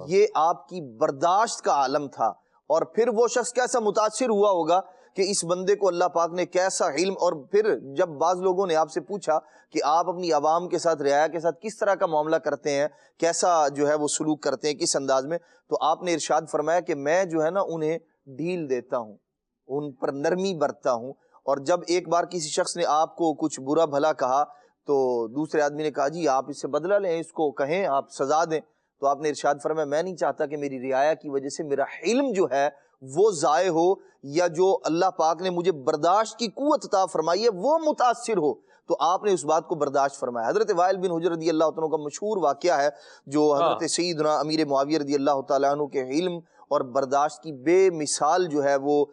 یہ آپ کی برداشت کا عالم تھا. اور پھر وہ شخص کیسا متاثر ہوا ہوگا کہ اس بندے کو اللہ پاک نے کیسا علم. اور پھر جب بعض لوگوں نے آپ سے پوچھا کہ آپ اپنی عوام کے ساتھ، رعایا کے ساتھ کس طرح کا معاملہ کرتے ہیں، کیسا جو ہے وہ سلوک کرتے ہیں، کس انداز میں، تو آپ نے ارشاد فرمایا کہ میں جو ہے نا انہیں ڈھیل دیتا ہوں، ان پر نرمی برتتا ہوں. اور جب ایک بار کسی شخص نے آپ کو کچھ برا بھلا کہا تو دوسرے آدمی نے کہا جی آپ اس سے بدلہ لیں، اس کو کہیں، آپ سزا دیں. تو آپ نے ارشاد فرمایا میں نہیں چاہتا کہ میری رعایا کی وجہ سے میرا علم جو ہے وہ ضائع ہو، یا جو اللہ پاک نے مجھے برداشت کی قوت عطا فرمائی ہے وہ متاثر ہو. تو آپ نے اس بات کو برداشت فرمایا. حضرت وائل بن حجر رضی اللہ تعالیٰ کا مشہور واقعہ ہے جو حضرت سیدنا امیر معاویہ رضی اللہ تعالیٰ عنہ کے علم اور برداشت کی بے مثال جو ہے وہ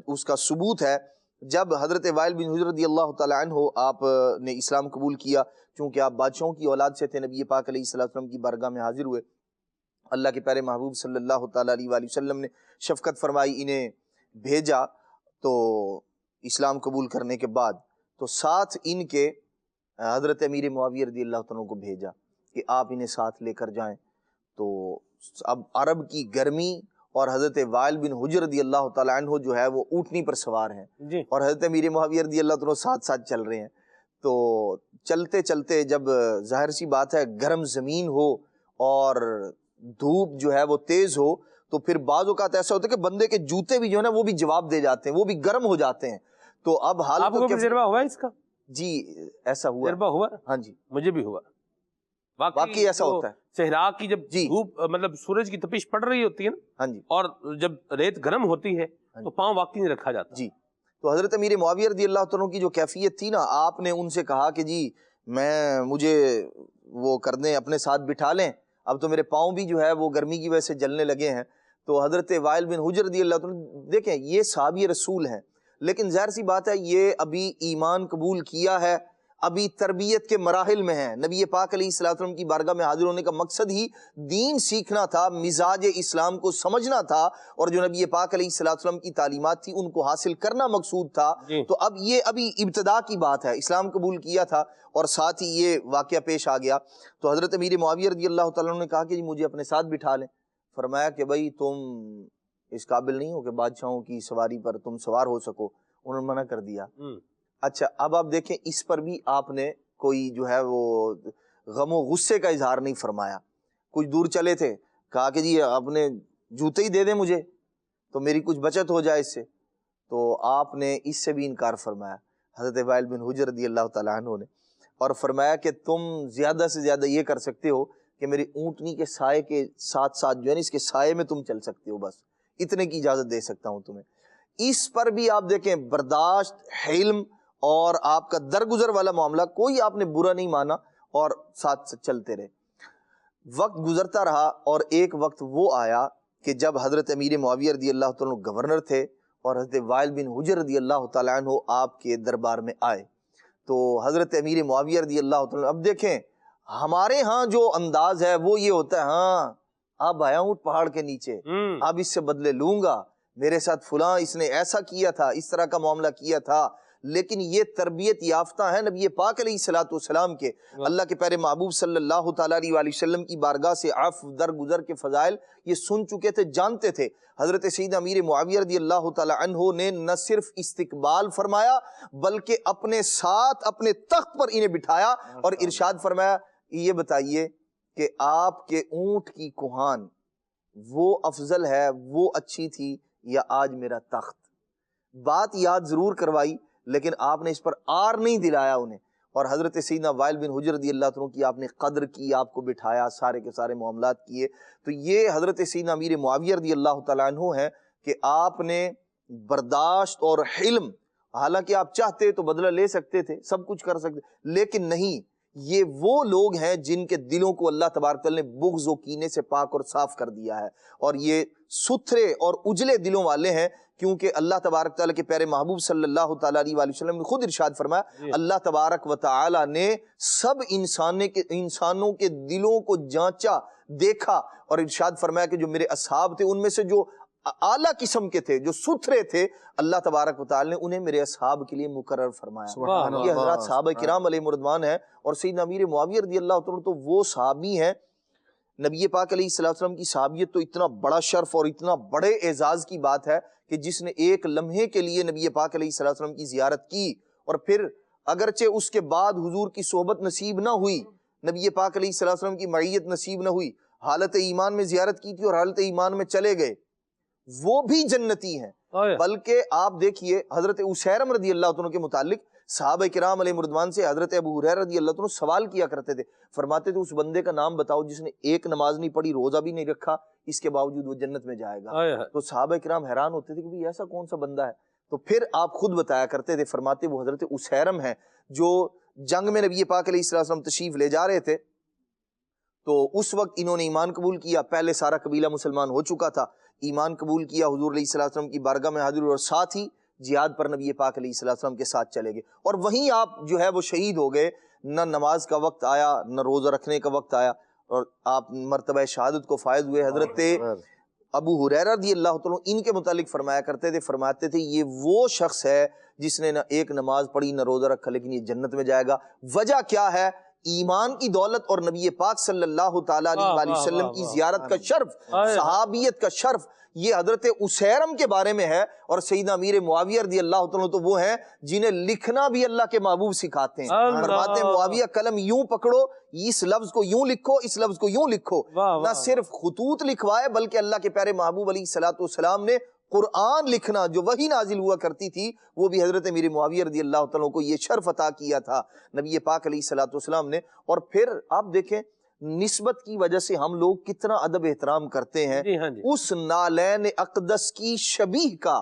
اس کا ثبوت ہے۔ جب حضرت وائل بن حجر رضی اللہ تعالیٰ عنہ آپ نے اسلام قبول کیا، چونکہ آپ بادشاہوں کی اولاد سے تھے، نبی پاک علیہ الصلوۃ والسلام کی بارگاہ میں حاضر ہوئے، اللہ کے پیارے محبوب صلی اللہ تعالیٰ علیہ وآلہ وسلم نے شفقت فرمائی، انہیں بھیجا تو اسلام قبول کرنے کے بعد تو ساتھ ان کے حضرت امیر معاویہ رضی اللہ تعالیٰ کو بھیجا کہ آپ انہیں ساتھ لے کر جائیں۔ تو اب عرب کی گرمی اور حضرت وائل بن حجر رضی اللہ تعالیٰ عنہ جو ہے وہ اونٹنی پر سوار ہیں جی، اور حضرت امیر معاویہ رضی اللہ تعالیٰ ساتھ ساتھ چل رہے ہیں۔ تو چلتے چلتے جب ظاہر سی بات ہے گرم زمین ہو اور دھوپ جو ہے وہ تیز ہو تو پھر بعض اوقات ایسا ہوتا ہے کہ بندے کے جوتے بھی جو ہے نا وہ بھی جواب دے جاتے ہیں، وہ بھی گرم ہو جاتے ہیں۔ تو اب حال آپ کو بھی تجربہ ہوا اس کا؟ جی ایسا ہوا، تجربہ ہوا؟ ہاں جی مجھے بھی ہوا۔ واقعی ایسا ہوتا ہے۔ صحرا کی جب جی دھوپ مطلب سورج کی تپش پڑ رہی ہوتی ہے نا، ہاں جی اور جب ریت گرم ہوتی ہے تو پاؤں واقعی نہیں رکھا جاتا۔ جی تو حضرت امیر معاویہ رضی اللہ عنہ کی جو کیفیت تھی نا، آپ نے ان سے کہا کہ جی مجھے وہ کر دیں، اپنے ساتھ بٹھا لیں، اب تو میرے پاؤں بھی جو ہے وہ گرمی کی وجہ سے جلنے لگے ہیں۔ تو حضرت وائل بن حجر رضی اللہ عنہ، دیکھیں یہ صحابی رسول ہیں، لیکن ظاہر سی بات ہے یہ ابھی ایمان قبول کیا ہے، ابھی تربیت کے مراحل میں ہیں۔ نبی پاک علیہ الصلوۃ والسلام کی بارگاہ میں حاضر ہونے کا مقصد ہی دین سیکھنا تھا، مزاج اسلام کو سمجھنا تھا، اور جو نبی پاک علیہ الصلوۃ والسلام کی تعلیمات تھی ان کو حاصل کرنا مقصود تھا۔ تو اب یہ ابھی ابتدا کی بات ہے، اسلام قبول کیا تھا اور ساتھ ہی یہ واقعہ پیش آ گیا۔ تو حضرت امیر معاویہ رضی اللہ تعالیٰ عنہ نے کہا کہ جی مجھے اپنے ساتھ بٹھا لیں۔ فرمایا کہ بھائی تم اس قابل نہیں ہو کہ بادشاہوں کی سواری پر تم سوار ہو سکو، انہوں نے منع کر دیا۔ اچھا اب آپ دیکھیں اس پر بھی آپ نے کوئی جو ہے وہ غم و غصے کا اظہار نہیں فرمایا۔ کچھ دور چلے تھے، کہا کہ جی اپنے جوتے ہی دے دیں مجھے تو میری کچھ بچت ہو جائے اس سے، تو آپ نے اس سے بھی انکار فرمایا حضرت وائل بن حجر رضی اللہ تعالیٰ عنہ نے، اور فرمایا کہ تم زیادہ سے زیادہ یہ کر سکتے ہو کہ میری اونٹنی کے سائے کے ساتھ ساتھ جو ہے نا اس کے سائے میں تم چل سکتے ہو، بس اتنے کی اجازت دے سکتا ہوں تمہیں۔ اس پر بھی آپ دیکھیں برداشت، حلم اور آپ کا درگزر والا معاملہ، کوئی آپ نے برا نہیں مانا اور ساتھ چلتے رہے۔ وقت گزرتا رہا اور ایک وقت وہ آیا کہ جب حضرت امیر معاویہ رضی اللہ تعالیٰ عنہ گورنر تھے اور حضرت وائل بن حجر رضی اللہ تعالیٰ عنہ آپ کے دربار میں آئے، تو حضرت امیر معاویہ رضی اللہ تعالیٰ عنہ، اب دیکھیں ہمارے ہاں جو انداز ہے وہ یہ ہوتا ہے، ہاں اب آیا ہوں پہاڑ کے نیچے، اب اس سے بدلے لوں گا، میرے ساتھ فلاں اس نے ایسا کیا تھا، اس طرح کا معاملہ کیا تھا۔ لیکن یہ تربیت یافتہ ہیں نبی پاک علیہ الصلوۃ والسلام کے، اللہ کے پیارے محبوب صلی اللہ تعالیٰ علیہ وآلہ وسلم کی بارگاہ سے عفو درگزر کے فضائل یہ سن چکے تھے، جانتے تھے۔ حضرت سیدنا امیر معاویہ رضی اللہ تعالیٰ عنہ نے نہ صرف استقبال فرمایا بلکہ اپنے ساتھ اپنے تخت پر انہیں بٹھایا اور ارشاد فرمایا، یہ بتائیے کہ آپ کے اونٹ کی کوہان وہ افضل ہے، وہ اچھی تھی یا آج میرا تخت؟ بات یاد ضرور کروائی لیکن آپ نے اس پر آر نہیں دلایا انہیں، اور حضرت سیدنا وائل بن حجر رضی اللہ عنہ کی آپ نے قدر کی، آپ کو بٹھایا، سارے کے سارے معاملات کیے۔ تو یہ حضرت سیدنا امیر معاویہ رضی اللہ تعالیٰ عنہ ہیں کہ آپ نے برداشت اور حلم، حالانکہ آپ چاہتے تو بدلہ لے سکتے تھے، سب کچھ کر سکتے، لیکن نہیں، یہ وہ لوگ ہیں جن کے دلوں کو اللہ تبارک تعالیٰ نے بغض و کینے سے پاک اور صاف کر دیا ہے، اور یہ ستھرے اور اجلے دلوں والے ہیں، کیونکہ اللہ تبارک تعالیٰ کے پیارے محبوب صلی اللہ تعالیٰ علیہ وآلہ وسلم نے خود ارشاد فرمایا، اللہ تبارک و تعالیٰ نے سب انسانوں کے دلوں کو جانچا، دیکھا، اور ارشاد فرمایا کہ جو میرے اصحاب تھے ان میں سے جو اعلیٰ قسم کے تھے، جو ستھرے تھے، اللہ تبارک و تعالیٰ نے انہیں میرے اصحاب کے لیے مقرر فرمایا۔ یہ حضرات صحابہ کرام علیہ مردوان ہیں، اور سیدنا امیر معاویہ رضی اللہ عنہ تو وہ صحابی ہیں، نبی پاک علیہ الصلوۃ والسلام کی صحابیت تو اتنا بڑا شرف اور اتنا بڑے اعزاز کی بات ہے کہ جس نے ایک لمحے کے لیے نبی پاک علیہ الصلوۃ والسلام کی زیارت کی، اور پھر اگرچہ اس کے بعد حضور کی صحبت نصیب نہ ہوئی، نبی پاک علیہ الصلوۃ والسلام کی معیت نصیب نہ ہوئی، حالت ایمان میں زیارت کی تھی اور حالت ایمان میں چلے گئے، وہ بھی جنتی ہیں۔ بلکہ آپ دیکھیے حضرت اسیرم رضی اللہ عنہ کے متعلق صحابہ کرام علیہ مردوان سے حضرت ابو ہریرہ رضی اللہ عنہ سوال کیا کرتے تھے، فرماتے تھے اس بندے کا نام بتاؤ جس نے ایک نماز نہیں پڑھی، روزہ بھی نہیں رکھا، اس کے باوجود وہ جنت میں جائے گا۔ تو صحابہ کرام حیران ہوتے تھے کہ ایسا کون سا بندہ ہے؟ تو پھر آپ خود بتایا کرتے تھے، فرماتے وہ حضرت اسیرم ہیں جو جنگ میں نبی پاک علیہ السلام تشریف لے جا رہے تھے، تو اس وقت انہوں نے ایمان قبول کیا، پہلے سارا قبیلہ مسلمان ہو چکا تھا، ایمان قبول کیا، حضور علیہ الصلوۃ والسلام کی بارگاہ میں حاضر ہوئے، اور ساتھ ہی جہاد پر نبی پاک علیہ الصلوۃ والسلام کے ساتھ چلے گئے، اور وہیں آپ جو ہے وہ شہید ہو گئے۔ نہ نماز کا وقت آیا، نہ روزہ رکھنے کا وقت آیا، اور آپ مرتبہ شہادت کو فائز ہوئے۔ حضرت ابو ہریرہ رضی اللہ تعالیٰ ان کے متعلق فرمایا کرتے تھے، فرماتے تھے یہ وہ شخص ہے جس نے نہ ایک نماز پڑھی نہ روزہ رکھا، لیکن یہ جنت میں جائے گا۔ وجہ کیا ہے؟ ایمان کی دولت اور نبی پاک صلی اللہ تعالیٰ علیہ وسلم کی زیارت کا شرف، صحابیت کا شرف۔ یہ حضرت اسیرم کے بارے میں ہے، اور سیدنا امیر معاویہ رضی اللہ تعالیٰ تو وہ ہیں جنہیں لکھنا بھی اللہ کے محبوب سکھاتے ہیں۔ فرماتے ہیں معاویہ قلم یوں پکڑو، اس لفظ کو یوں لکھو، اس لفظ کو یوں لکھو۔ نہ صرف خطوط لکھوائے بلکہ اللہ کے پیارے محبوب علیہ الصلوۃ والسلام نے قرآن لکھنا، جو وحی نازل ہوا کرتی تھی، وہ بھی حضرت امیر معاویہ رضی اللہ تعالیٰ کو یہ شرف عطا کیا تھا نبی پاک علیہ الصلوۃ والسلام نے۔ اور پھر آپ دیکھیں نسبت کی وجہ سے ہم لوگ کتنا ادب احترام کرتے ہیں اس نالین اقدس کی شبیہ کا،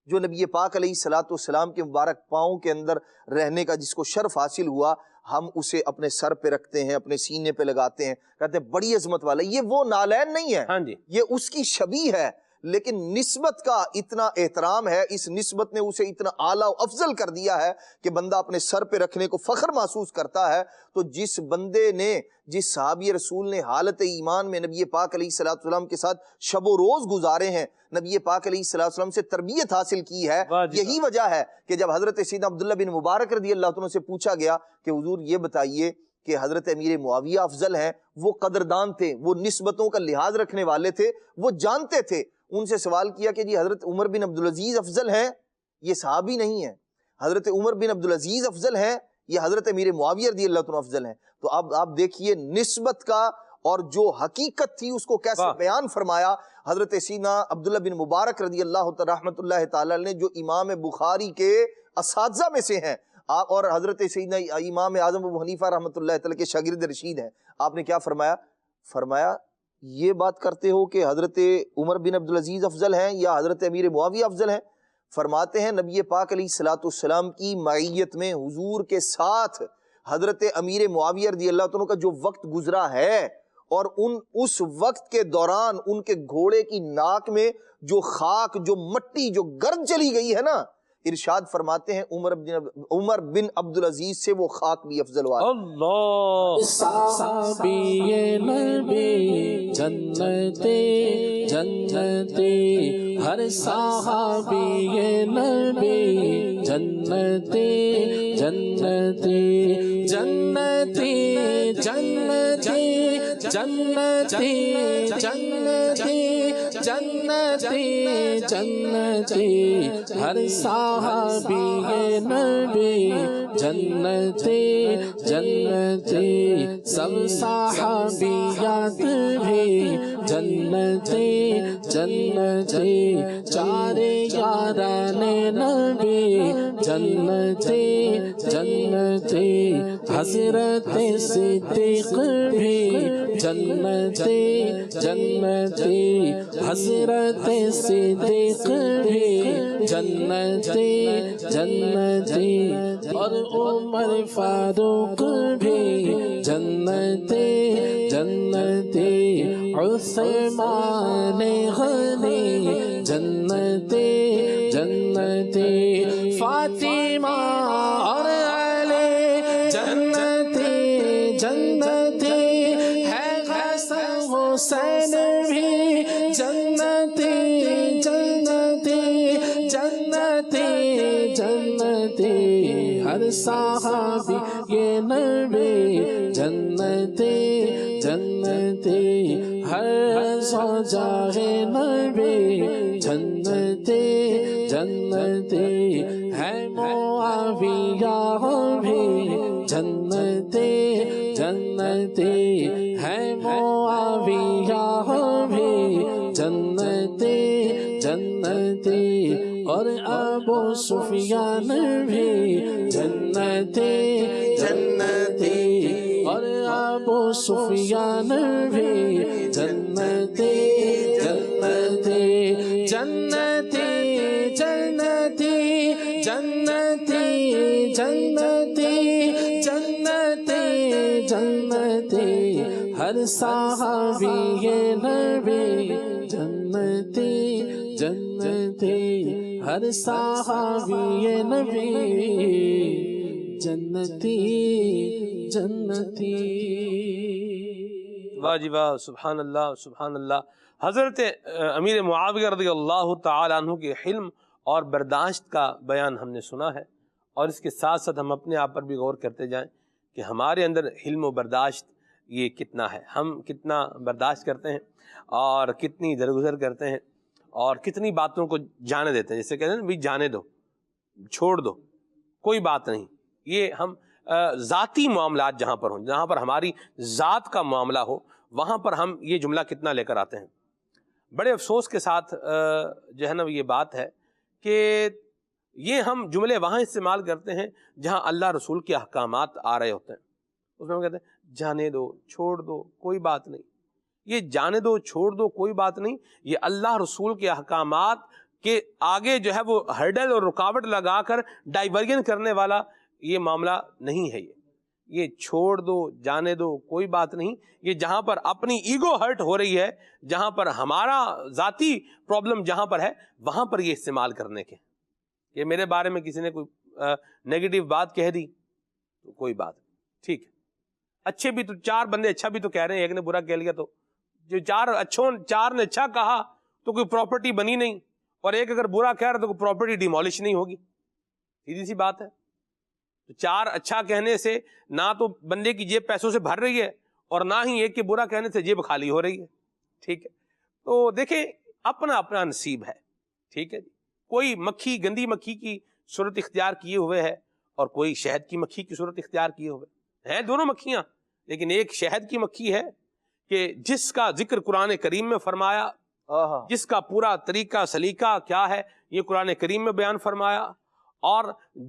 جو نبی پاک علیہ الصلوۃ والسلام کے مبارک پاؤں کے اندر رہنے کا جس کو شرف حاصل ہوا، ہم اسے اپنے سر پہ رکھتے ہیں، اپنے سینے پہ لگاتے ہیں، کہتے ہیں بڑی عظمت والا۔ یہ وہ نالین نہیں ہے، یہ اس کی شبیہ ہے، لیکن نسبت کا اتنا احترام ہے، اس نسبت نے اسے اتنا اعلیٰ و افضل کر دیا ہے کہ بندہ اپنے سر پہ رکھنے کو فخر محسوس کرتا ہے۔ تو جس بندے نے، جس صحابی رسول نے حالت ایمان میں نبی پاک علیہ الصلوۃ والسلام کے ساتھ شب و روز گزارے ہیں، نبی پاک علیہ الصلوۃ والسلام سے تربیت حاصل کی ہے، یہی وجہ ہے کہ جب حضرت سیدنا عبداللہ بن مبارک رضی اللہ عنہ سے پوچھا گیا کہ حضور یہ بتائیے کہ حضرت امیر معاویہ افضل ہیں، وہ قدردان تھے، وہ نسبتوں کا لحاظ رکھنے والے تھے، وہ جانتے تھے۔ ان سے سوال کیا کہ جی حضرت عمر بن عبدالعزیز افضل ہیں؟ یہ صحابی نہیں ہے، حضرت عمر بن عبدالعزیز افضل ہیں، یہ حضرت امیر معاویہ رضی اللہ عنہ افضل ہیں۔ تو اب آپ دیکھیے نسبت کا اور جو حقیقت تھی اس کو کیسے بیان فرمایا حضرت سیدنا عبداللہ بن مبارک رضی اللہ تعالی رحمۃ اللہ تعالی نے، جو امام بخاری کے اساتذہ میں سے ہیں، اور حضرت سیدنا امام اعظم ابو حنیفہ رحمۃ اللہ تعالی کے شاگرد رشید ہیں۔ آپ نے کیا فرمایا؟ فرمایا یہ بات کرتے ہو کہ حضرت عمر بن عبدالعزیز افضل ہیں یا حضرت امیر معاویہ افضل ہیں؟ فرماتے ہیں نبی پاک علیہ الصلوۃ والسلام کی معیت میں حضور کے ساتھ حضرت امیر معاویہ رضی اللہ عنہ کا جو وقت گزرا ہے، اور اس وقت کے دوران ان کے گھوڑے کی ناک میں جو خاک، جو مٹی، جو گرد چلی گئی ہے نا، ارشاد فرماتے ہیں عمر بن عبدالعزیز سے وہ خاک بھی افضل ہوا۔ اللہ صحابی نبی جنتی جنتی، ہر صحابی نبی جنتی جنتی جنتی جنتی جنتی جنتی جنتی جنتی، ہر صحابی نبی جنتی جنتی، سب صحابیات بھی جنتی جنتی، چار یاران نبی جنتی جنتی، حضرت صدیق بھی جنتی جنتی، حضرت صدیق بھی جنتی جنتی، اور عمر فاروق بھی جنتی جنتی، عثمان غنی جنتی جنتی، فاطمہ اور علی جنتی جنتی، ہے حسن حسین بھی جنتی جنتی جنتی جنتی، ہر صحابی یہ نبی جنتی جنتی، ہر زوجہ نبی جنتی جنتی، ہے معاویہ بھی جنتی جنتی، ہے معاویہ بھی جنتی جنتی، اور ابو سفیان بھی جنتی جنتی، اور ابو سفیان بھی جنتی جنتی جنتی جنتی جنتی جنتی جنتی جنتی، ہر صحابی نبی جنتی جنتی، ہر صحابی نبی جنتی جنتی۔ واہ جی واہ، سبحان اللہ سبحان اللہ۔ حضرت امیر معاویہ رضی اللہ تعالیٰ عنہ کے حلم اور برداشت کا بیان ہم نے سنا ہے، اور اس کے ساتھ ساتھ ہم اپنے آپ پر بھی غور کرتے جائیں کہ ہمارے اندر حلم و برداشت یہ کتنا ہے، ہم کتنا برداشت کرتے ہیں اور کتنی درگزر کرتے ہیں اور کتنی باتوں کو جانے دیتے ہیں، جیسے کہتے ہیں بھی جانے دو، چھوڑ دو، کوئی بات نہیں۔ یہ ہم ذاتی معاملات جہاں پر ہوں، جہاں پر ہماری ذات کا معاملہ ہو، وہاں پر ہم یہ جملہ کتنا لے کر آتے ہیں۔ بڑے افسوس کے ساتھ جو ہے نا یہ بات ہے کہ یہ ہم جملے وہاں استعمال کرتے ہیں جہاں اللہ رسول کے احکامات آ رہے ہوتے ہیں، اس میں ہم کہتے ہیں جانے دو، چھوڑ دو، کوئی بات نہیں۔ یہ جانے دو، چھوڑ دو، کوئی بات نہیں، یہ اللہ رسول کے احکامات کے آگے جو ہے وہ ہرڈل اور رکاوٹ لگا کر ڈائیورژن کرنے والا یہ معاملہ نہیں ہے۔ یہ چھوڑ دو، جانے دو، کوئی بات نہیں، یہ جہاں پر اپنی ایگو ہرٹ ہو رہی ہے، جہاں پر ہمارا ذاتی پرابلم جہاں پر ہے، وہاں پر یہ استعمال کرنے کے کہ میرے بارے میں کسی نے کوئی نیگیٹو بات کہہ دی تو کوئی بات ٹھیک ہے، اچھے بھی تو چار بندے اچھا بھی تو کہہ رہے ہیں، ایک نے برا کہہ لیا تو جو چار نے اچھا کہا تو کوئی پراپرٹی بنی نہیں، اور ایک اگر برا کہہ رہا تو کوئی پراپرٹی ڈیمولش نہیں ہوگی، سیدھی سی بات ہے۔ تو چار اچھا کہنے سے نہ تو بندے کی جیب پیسوں سے بھر رہی ہے، اور نہ ہی ایک کے برا کہنے سے جیب خالی ہو رہی ہے، ٹھیک ہے۔ تو دیکھیں اپنا اپنا نصیب ہے، ٹھیک ہے۔ کوئی مکھی گندی مکھی کی صورت اختیار کیے ہوئے ہے، اور کوئی شہد کی مکھی کی صورت اختیار کیے ہوئے ہیں، دونوں مکھیاں، لیکن ایک شہد کی مکھی ہے کہ جس کا ذکر قرآن کریم میں فرمایا، جس کا پورا طریقہ سلیقہ کیا ہے یہ قرآن کریم میں بیان فرمایا، اور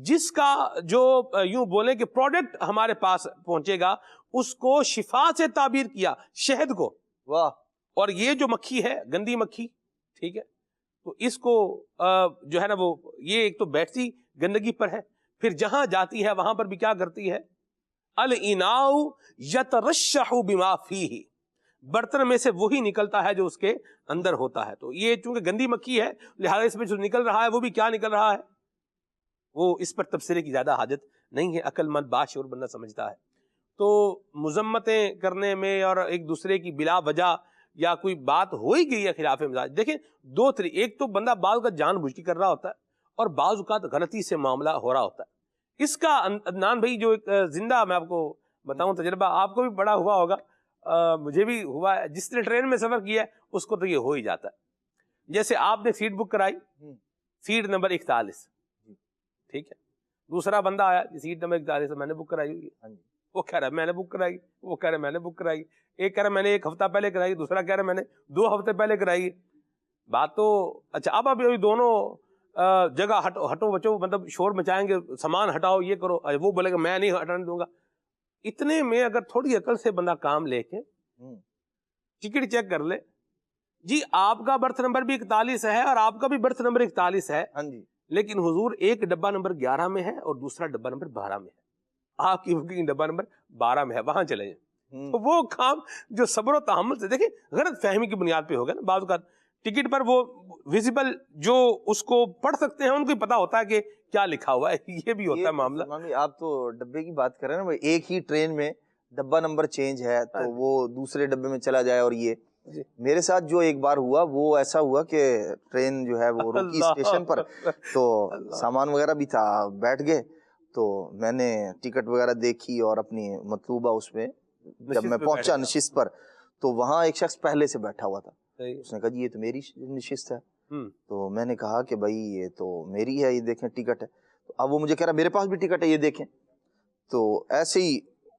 جس کا جو یوں بولیں کہ پروڈکٹ ہمارے پاس پہنچے گا اس کو شفا سے تعبیر کیا، شہد کو۔ واہ۔ اور یہ جو مکھی ہے گندی مکھی، ٹھیک ہے، تو اس کو جو ہے نا وہ یہ ایک تو بیٹھتی گندگی پر ہے، پھر جہاں جاتی ہے وہاں پر بھی کیا کرتی ہے، الاناء یترشح بما فیہ، برتن میں سے وہی نکلتا ہے جو اس کے اندر ہوتا ہے۔ تو یہ چونکہ گندی مکھی ہے لہذا اس میں جو نکل رہا ہے وہ بھی کیا نکل رہا ہے، وہ اس پر تبصرے کی زیادہ حاجت نہیں ہے، عقل مند باشعور بندہ سمجھتا ہے۔ تو مذمتیں کرنے میں اور ایک دوسرے کی بلا وجہ یا کوئی بات ہو ہی گئی ہے خلاف مزاج، دیکھیں دو طریقے، ایک تو بندہ بعض کا جان بوجھ کے کر رہا ہوتا ہے، اور بعض اوقات غلطی سے معاملہ ہو رہا ہوتا ہے۔ اس کا عدنان بھائی جو ایک زندہ میں آپ کو بتاؤں تجربہ، آپ کو بھی بڑا ہوا ہوگا، مجھے بھی ہوا ہے، جس نے ٹرین میں سفر کیا ہے اس کو تو یہ ہو ہی جاتا ہے۔ جیسے آپ نے سیٹ بک کرائی، سیٹ نمبر 41، ٹھیک ہے، دوسرا بندہ آیا سیٹ نمبر 41 میں نے بک کرائی ہوئی ہے، وہ کہہ رہا ہے میں نے بک کرائی، وہ کہہ رہا ہے میں نے بک کرائی، ایک کہہ رہا ہے میں نے 1 ہفتہ پہلے کرائی، دوسرا کہہ رہا ہے میں نے 2 ہفتے پہلے کرائی۔ بات تو اچھا، اب ابھی دونوں جگہ ہٹو بچو، مطلب شور مچائیں گے، سامان ہٹاؤ، یہ کرو، وہ بولے گا میں نہیں ہٹانے دوں گا۔ اتنے میں اگر تھوڑی عقل سے بندہ کام لے کے ٹکٹ چیک کر لے، جی آپ کا برتھ نمبر بھی 41 ہے اور آپ کا بھی برتھ نمبر 41 ہے، لیکن حضور ایک ڈبہ نمبر 11 میں ہے اور دوسرا ڈبہ نمبر 12 میں ہے، آپ کی بکنگ ڈبہ نمبر 12 میں ہے، وہاں چلے جائیں۔ تو وہ کام جو صبر و تحمل سے، دیکھیں غلط فہمی کی بنیاد پہ ہوگا نا، بعض اوقات ٹکٹ پر وہ ویزیبل جو اس کو پڑھ سکتے ہیں ان کو پتا ہوتا ہے کہ کیا لکھا ہوا ہے، یہ بھی ہوتا ہے معاملہ۔ آپ تو ڈبے کی بات کر رہے ہیں نا، ایک ہی ٹرین میں ڈبہ نمبر چینج ہے تو وہ دوسرے ڈبے میں چلا جائے، اور یہ میرے ساتھ جو ایک بار ہوا وہ ایسا ہوا کہ ٹرین جو ہے وہ رکی اسٹیشن پر، تو سامان وغیرہ بھی تھا، بیٹھ گئے، تو میں نے ٹکٹ وغیرہ دیکھی اور اپنی مطلوبہ اس میں جب میں پہنچا نشست پر، تو وہاں ایک شخص پہلے سے بیٹھا ہوا تھا، اس نے کہا جی یہ تو میری نشست ہے، تو میں نے کہا کہ بھائی یہ تو میری ہے، یہ دیکھیں ٹکٹ ہے، تو اب وہ مجھے کہہ رہا میرے پاس بھی ٹکٹ ہے یہ دیکھیں، تو ایسے ہی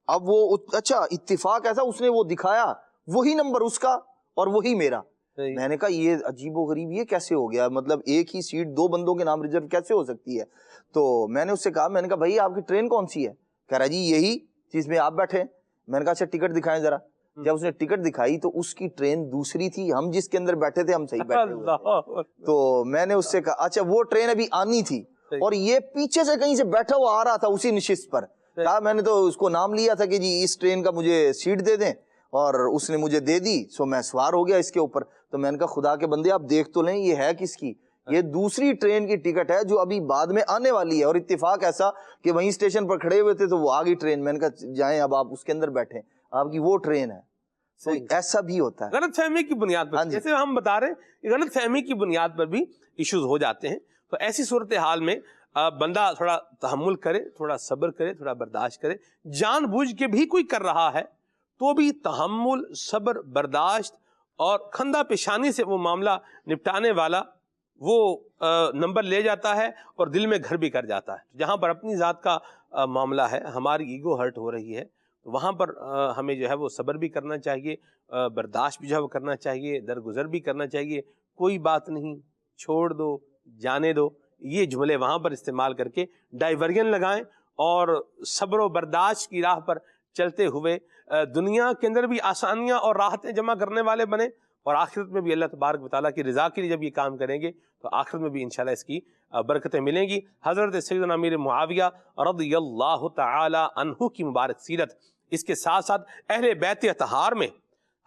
اب وہ اچھا اتفاق ایسا اس نے وہ دکھایا وہی نمبر اس کا اور وہی میرا، میں نے کہا یہ عجیب و غریب یہ کیسے ہو گیا، مطلب ایک ہی سیٹ 2 بندوں کے نام ریزرو کیسے ہو سکتی ہے؟ تو میں نے اس سے کہا، میں نے کہا بھائی آپ کی ٹرین کون سی ہے؟ کہہ رہا جی یہی جس میں آپ بیٹھے ہیں۔ میں نے کہا اچھا ٹکٹ دکھائیں ذرا، جب اس نے ٹکٹ دکھائی تو اس کی ٹرین دوسری تھی، ہم جس کے اندر بیٹھے تھے ہم صحیح بیٹھے ہوئے تھے۔ تو میں نے اس سے کہا اچھا وہ ٹرین ابھی آنی تھی اور یہ پیچھے سے کہیں سے بیٹھا ہوا آ رہا تھا اسی نشست پر، کہا میں نے تو اس کو نام لیا تھا کہ جی اس ٹرین کا مجھے سیٹ دے دیں، اور اس نے مجھے دے دی، سو میں سوار ہو گیا اس کے اوپر. تو میں نے کہا خدا کے بندے آپ دیکھ تو لیں یہ ہے کس کی، یہ دوسری ٹرین کی ٹکٹ ہے جو ابھی بعد میں آنے والی ہے. اور اتفاق ایسا کہ وہیں اسٹیشن پر کھڑے ہوئے تھے تو وہ آ گئی ٹرین. میں نے کہا جائیں اب آپ اس کے اندر بیٹھیں، آپ کی وہ ٹرین ہے. تو ایسا بھی ہوتا ہے غلط فہمی کی بنیاد پر، جیسے ہم بتا رہے ہیں غلط فہمی کی بنیاد پر بھی ایشوز ہو جاتے ہیں. تو ایسی صورتحال میں بندہ تھوڑا تحمل کرے، تھوڑا صبر کرے، تھوڑا برداشت کرے. جان بوجھ کے بھی کوئی کر رہا ہے تو بھی تحمل، صبر، برداشت اور کھندہ پیشانی سے وہ معاملہ نپٹانے والا وہ نمبر لے جاتا ہے اور دل میں گھر بھی کر جاتا ہے. جہاں پر اپنی ذات کا معاملہ ہے، ہماری ایگو ہرٹ ہو رہی ہے، وہاں پر ہمیں جو ہے وہ صبر بھی کرنا چاہیے، برداشت بھی جو ہے وہ کرنا چاہیے، درگزر بھی کرنا چاہیے. کوئی بات نہیں، چھوڑ دو، جانے دو، یہ جملے وہاں پر استعمال کر کے ڈائیورژن لگائیں اور صبر و برداشت کی راہ پر چلتے ہوئے دنیا کے اندر بھی آسانیاں اور راحتیں جمع کرنے والے بنے، اور آخرت میں بھی اللہ تبارک و تعالیٰ کی رضا کے لیے جب یہ کام کریں گے تو آخرت میں بھی انشاءاللہ اس کی برکتیں ملیں گی. حضرت سیدنا امیر معاویہ رضی اللہ تعالی عنہ کی مبارک سیرت، اس کے ساتھ ساتھ اہل بیت اطہار میں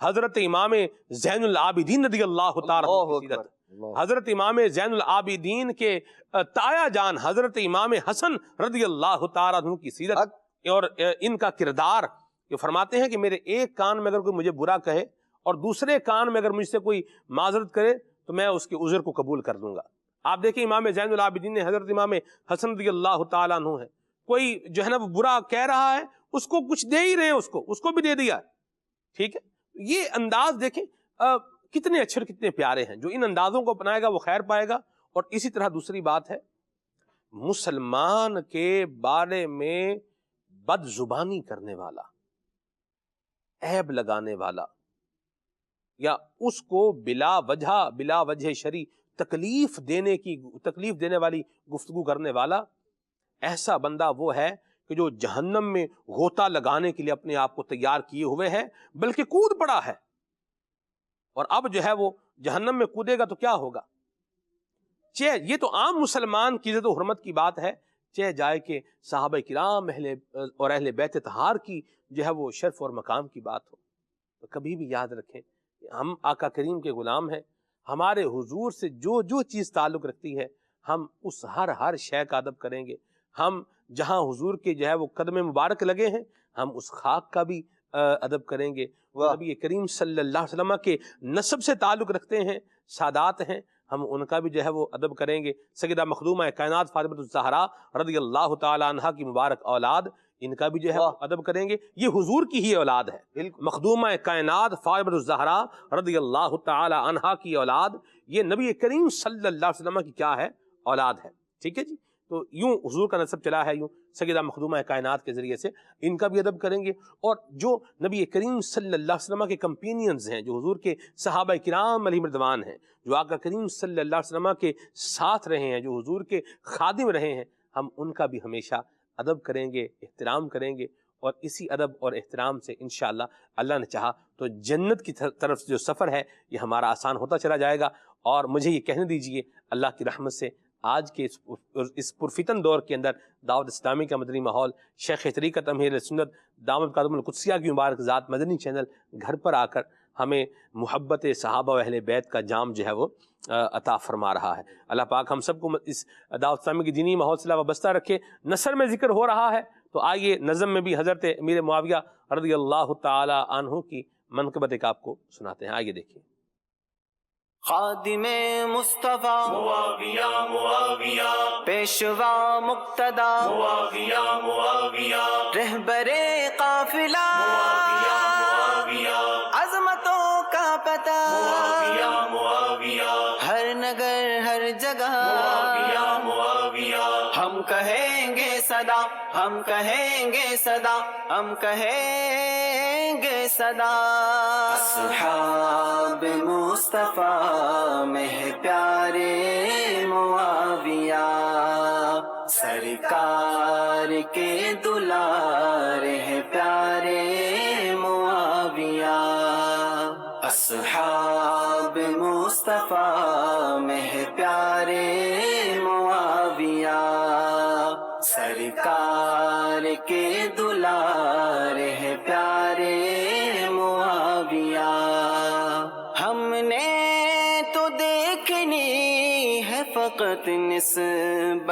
حضرت امام زین العابدین رضی اللہ تعالی عنہ کی سیرت، حضرت امام زین العابدین کے تایا جان حضرت امام حسن رضی اللہ تعالی عنہ کی سیرت اور ان کا کردار. یہ فرماتے ہیں کہ میرے ایک کان میں اگر کوئی مجھے برا کہے اور دوسرے کان میں اگر مجھ سے کوئی معذرت کرے تو میں اس کے عذر کو قبول کر لوں گا. آپ دیکھیں امام زین العابدین نے حضرت امام حسن رضی اللہ تعالیٰ عنہ ہے، کوئی جو ہے نا وہ برا کہہ رہا ہے، اس کو کچھ دے ہی رہے ہیں، اس کو بھی دے دیا. ٹھیک ہے، یہ انداز دیکھیں کتنے اچھے اور کتنے پیارے ہیں. جو ان اندازوں کو اپنائے گا وہ خیر پائے گا. اور اسی طرح دوسری بات ہے، مسلمان کے بارے میں بد زبانی کرنے والا، عیب لگانے والا، یا اس کو بلا وجہ شرعی تکلیف دینے والی گفتگو کرنے والا، ایسا بندہ وہ ہے کہ جو جہنم میں غوطہ لگانے کے لیے اپنے آپ کو تیار کیے ہوئے ہے، بلکہ کود پڑا ہے. اور اب جو ہے وہ جہنم میں کودے گا تو کیا ہوگا؟ یہ تو عام مسلمان کی عزت و حرمت کی بات ہے، چہ جائے کہ صحابہ کرام اور اہل بیت طہار کی جو ہے وہ شرف اور مقام کی بات ہو. تو کبھی بھی یاد رکھیں کہ ہم آقا کریم کے غلام ہیں. ہمارے حضور سے جو چیز تعلق رکھتی ہے ہم اس ہر شے کا ادب کریں گے. ہم جہاں حضور کے جو ہے وہ قدم مبارک لگے ہیں ہم اس خاک کا بھی ادب کریں گے. نبی کریم صلی اللہ علیہ وسلم کے نسب سے تعلق رکھتے ہیں، سادات ہیں، ہم ان کا بھی جو ہے وہ ادب کریں گے. سیدہ مخدومہ کائنات فاطمہ الزہرا رضی اللہ تعالی عنہا کی مبارک اولاد، ان کا بھی جو ہے وہ ادب کریں گے. یہ حضور کی ہی اولاد ہے. مخدومہ کائنات فاطمہ الزہرا رضی اللہ تعالی عنہا کی اولاد، یہ نبی کریم صلی اللہ علیہ وسلم کی کیا ہے؟ اولاد ہے. ٹھیک ہے جی. تو یوں حضور کا نسب چلا ہے، یوں سیدہ مخدومہ کائنات کے ذریعے سے ان کا بھی ادب کریں گے. اور جو نبی کریم صلی اللہ علیہ وسلم کے کمپینینز ہیں، جو حضور کے صحابہ کرام علیہم رضوان ہیں، جو آقا کریم صلی اللہ علیہ وسلم کے ساتھ رہے ہیں، جو حضور کے خادم رہے ہیں، ہم ان کا بھی ہمیشہ ادب کریں گے، احترام کریں گے. اور اسی ادب اور احترام سے انشاءاللہ اللہ نے چاہا تو جنت کی طرف جو سفر ہے یہ ہمارا آسان ہوتا چلا جائے گا. اور مجھے یہ کہنے دیجئے اللہ کی رحمت سے آج کے اس پرفتن دور کے اندر دعوت اسلامی کا مدنی ماحول، شیخ طریقت امیر سنت دامت قدم القدسیہ کی مبارک ذات مدنی چینل گھر پر آ کر ہمیں محبت صحابہ و اہل بیت کا جام جو ہے وہ عطا فرما رہا ہے. اللہ پاک ہم سب کو اس دعوت اسلامی کی دینی ماحول سے وابستہ رکھے. نثر میں ذکر ہو رہا ہے تو آئیے نظم میں بھی حضرت امیر معاویہ رضی اللہ تعالی عنہ کی منقبت ایک آپ کو سناتے ہیں. آئیے دیکھیے. خادم مصطفیٰ معاویہ پیشوا مقتدا معاویہ رہبر قافلہ عظمتوں کا پتہ ہر نگر ہر جگہ ہم کہیں گے صدا، ہم کہیں گے صدا، ہم کہیں گے صدا. اصحاب مصطفیٰ میں ہے پیارے معاویہ، سرکار کے دلارے ہے پیارے معاویہ. اصحاب مصطفیٰ میں ہے پیارے معاویہ، سرکار کے دلارے ہے پیارے معاویہ.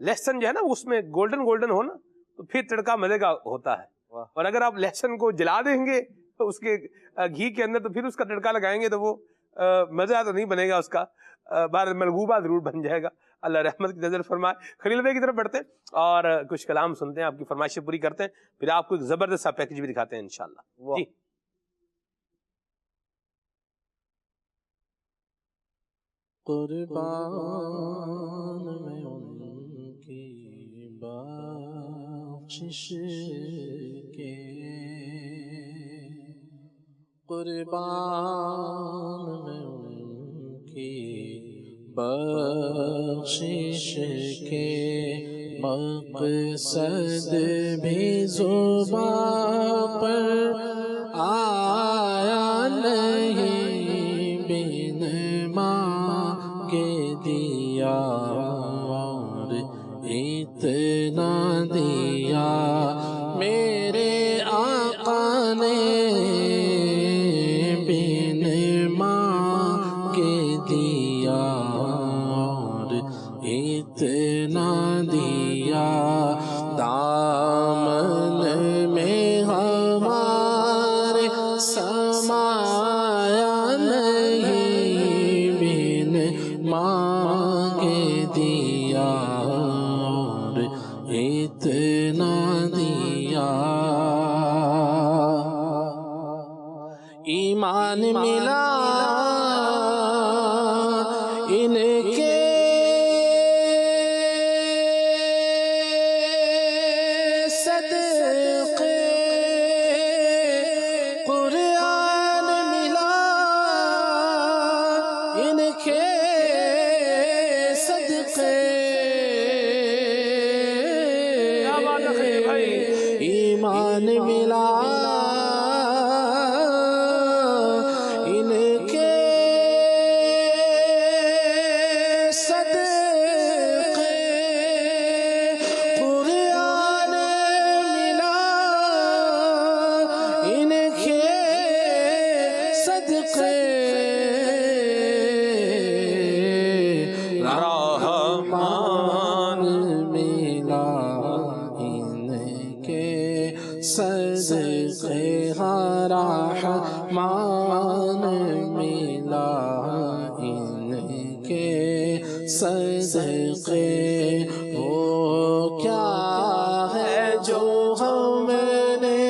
لہسن جو ہے نا اس میں گولڈن گولڈن ہو نا تو پھر تڑکا مزے کا ہوتا ہے. اور اگر آپ لہسن کو جلا دیں گے تو اس کے گھی کے اندر تو پھر اس کا تڑکا لگائیں گے تو وہ مزہ تو نہیں بنے گا اس کا, بار ملغوبہ ضرور بن جائے گا. اللہ رحمت کی نظر فرمائے. خلیل بھائی کی طرف بڑھتے ہیں اور کچھ کلام سنتے ہیں, آپ کی فرمائشیں پوری کرتے ہیں, پھر آپ کو ایک زبردست سا پیکج بھی دکھاتے ہیں انشاءاللہ. جی قربان میں ان کی بخشش کے, قربان میں ان کی بخشش کے, مقصد بھی زبان پر آیا نہیں, بن مانگے دیا اور اتنا دیا میرے آقا نے, بن مانگے دیا اور اتنا دیا. دامن میں ہمارے سمایا نہیں, بن مانگے دیا اور اتنا دیا. ایمان ملا ان کے صدقے, قرآن ملا ان کے صدقے, ایمان ملا ان کے صدقے, قرآن ملا ان کے صدقے, رحمان ملا ان کے صدقے, رحمان ملا ان کے صدقے. وہ کیا ہے جو ہم نے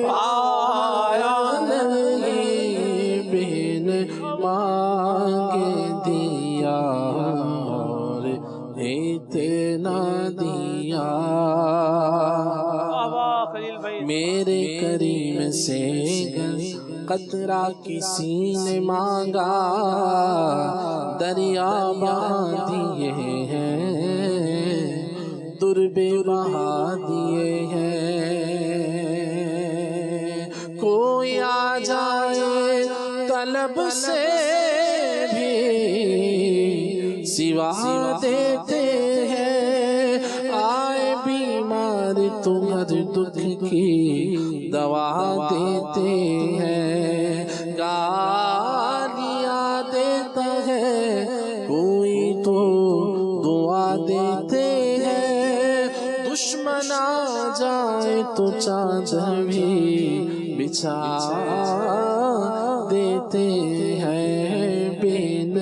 پایا نہیں, بن مانگے دیا اور اتنا دیا. میرے کریم سے قطرہ کسی نے مانگا, دریا بہا دیے ہیں, دربے بہا دیے ہیں. کوئی آ جائے طلب سے بھی سوا دیتے ہیں, آئے بیمار تو ہر دکھ کی دوا دیتے ہیں. گالیاں دیتا ہے کوئی تو دعا دیتے ہیں, دشمن آ جائے تو چادر بھی بچھا دیتے ہیں, بن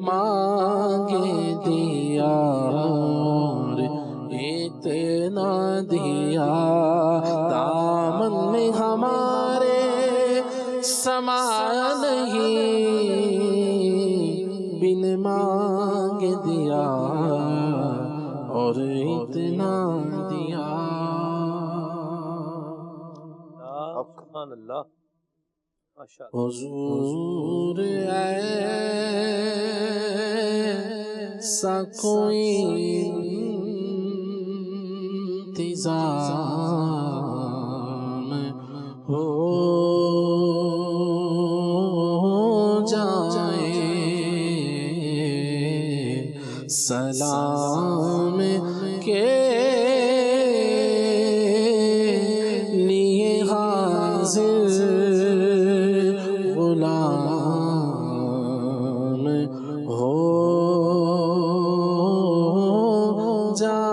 مانگے دیا اور اتنا دیا. دامن میں ہمارے سمایا نہیں, بن مانگے دیا اور اتنا دیا. سبحان اللہ, حضور ایسا کوئی انتظام ہو جائے, سلام کے لیے حاضر غلام ہو جائے.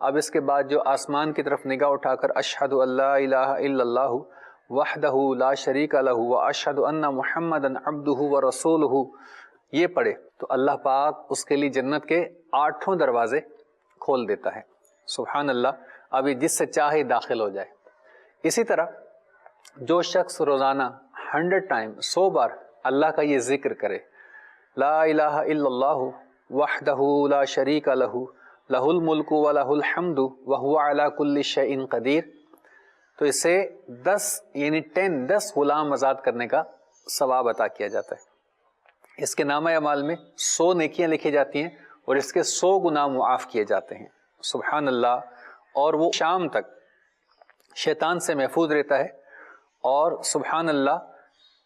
اب اس کے بعد جو آسمان کی طرف نگاہ اٹھا کر اشہد ان لا الہ الا اللہ وحدہ لا شریک لہ واشہد ان محمدًا عبدہ ورسولہ یہ پڑھے تو اللہ پاک اس کے لیے جنت کے 8 دروازے کھول دیتا ہے. سبحان اللہ. ابھی جس سے چاہے داخل ہو جائے. اسی طرح جو شخص روزانہ 100 ٹائم 100 بار اللہ کا یہ ذکر کرے لا الہ الا اللہ وحدہ لا شریک لہ لہ الملک ولہ الحمد وہو علی کل شیء قدیر تو اسے 10 غلام آزاد کرنے کا ثواب عطا کیا جاتا ہے. اس کے نامہ اعمال میں 100 نیکیاں لکھی جاتی ہیں اور اس کے 100 گناہ معاف کیے جاتے ہیں. سبحان اللہ. اور وہ شام تک شیطان سے محفوظ رہتا ہے اور سبحان اللہ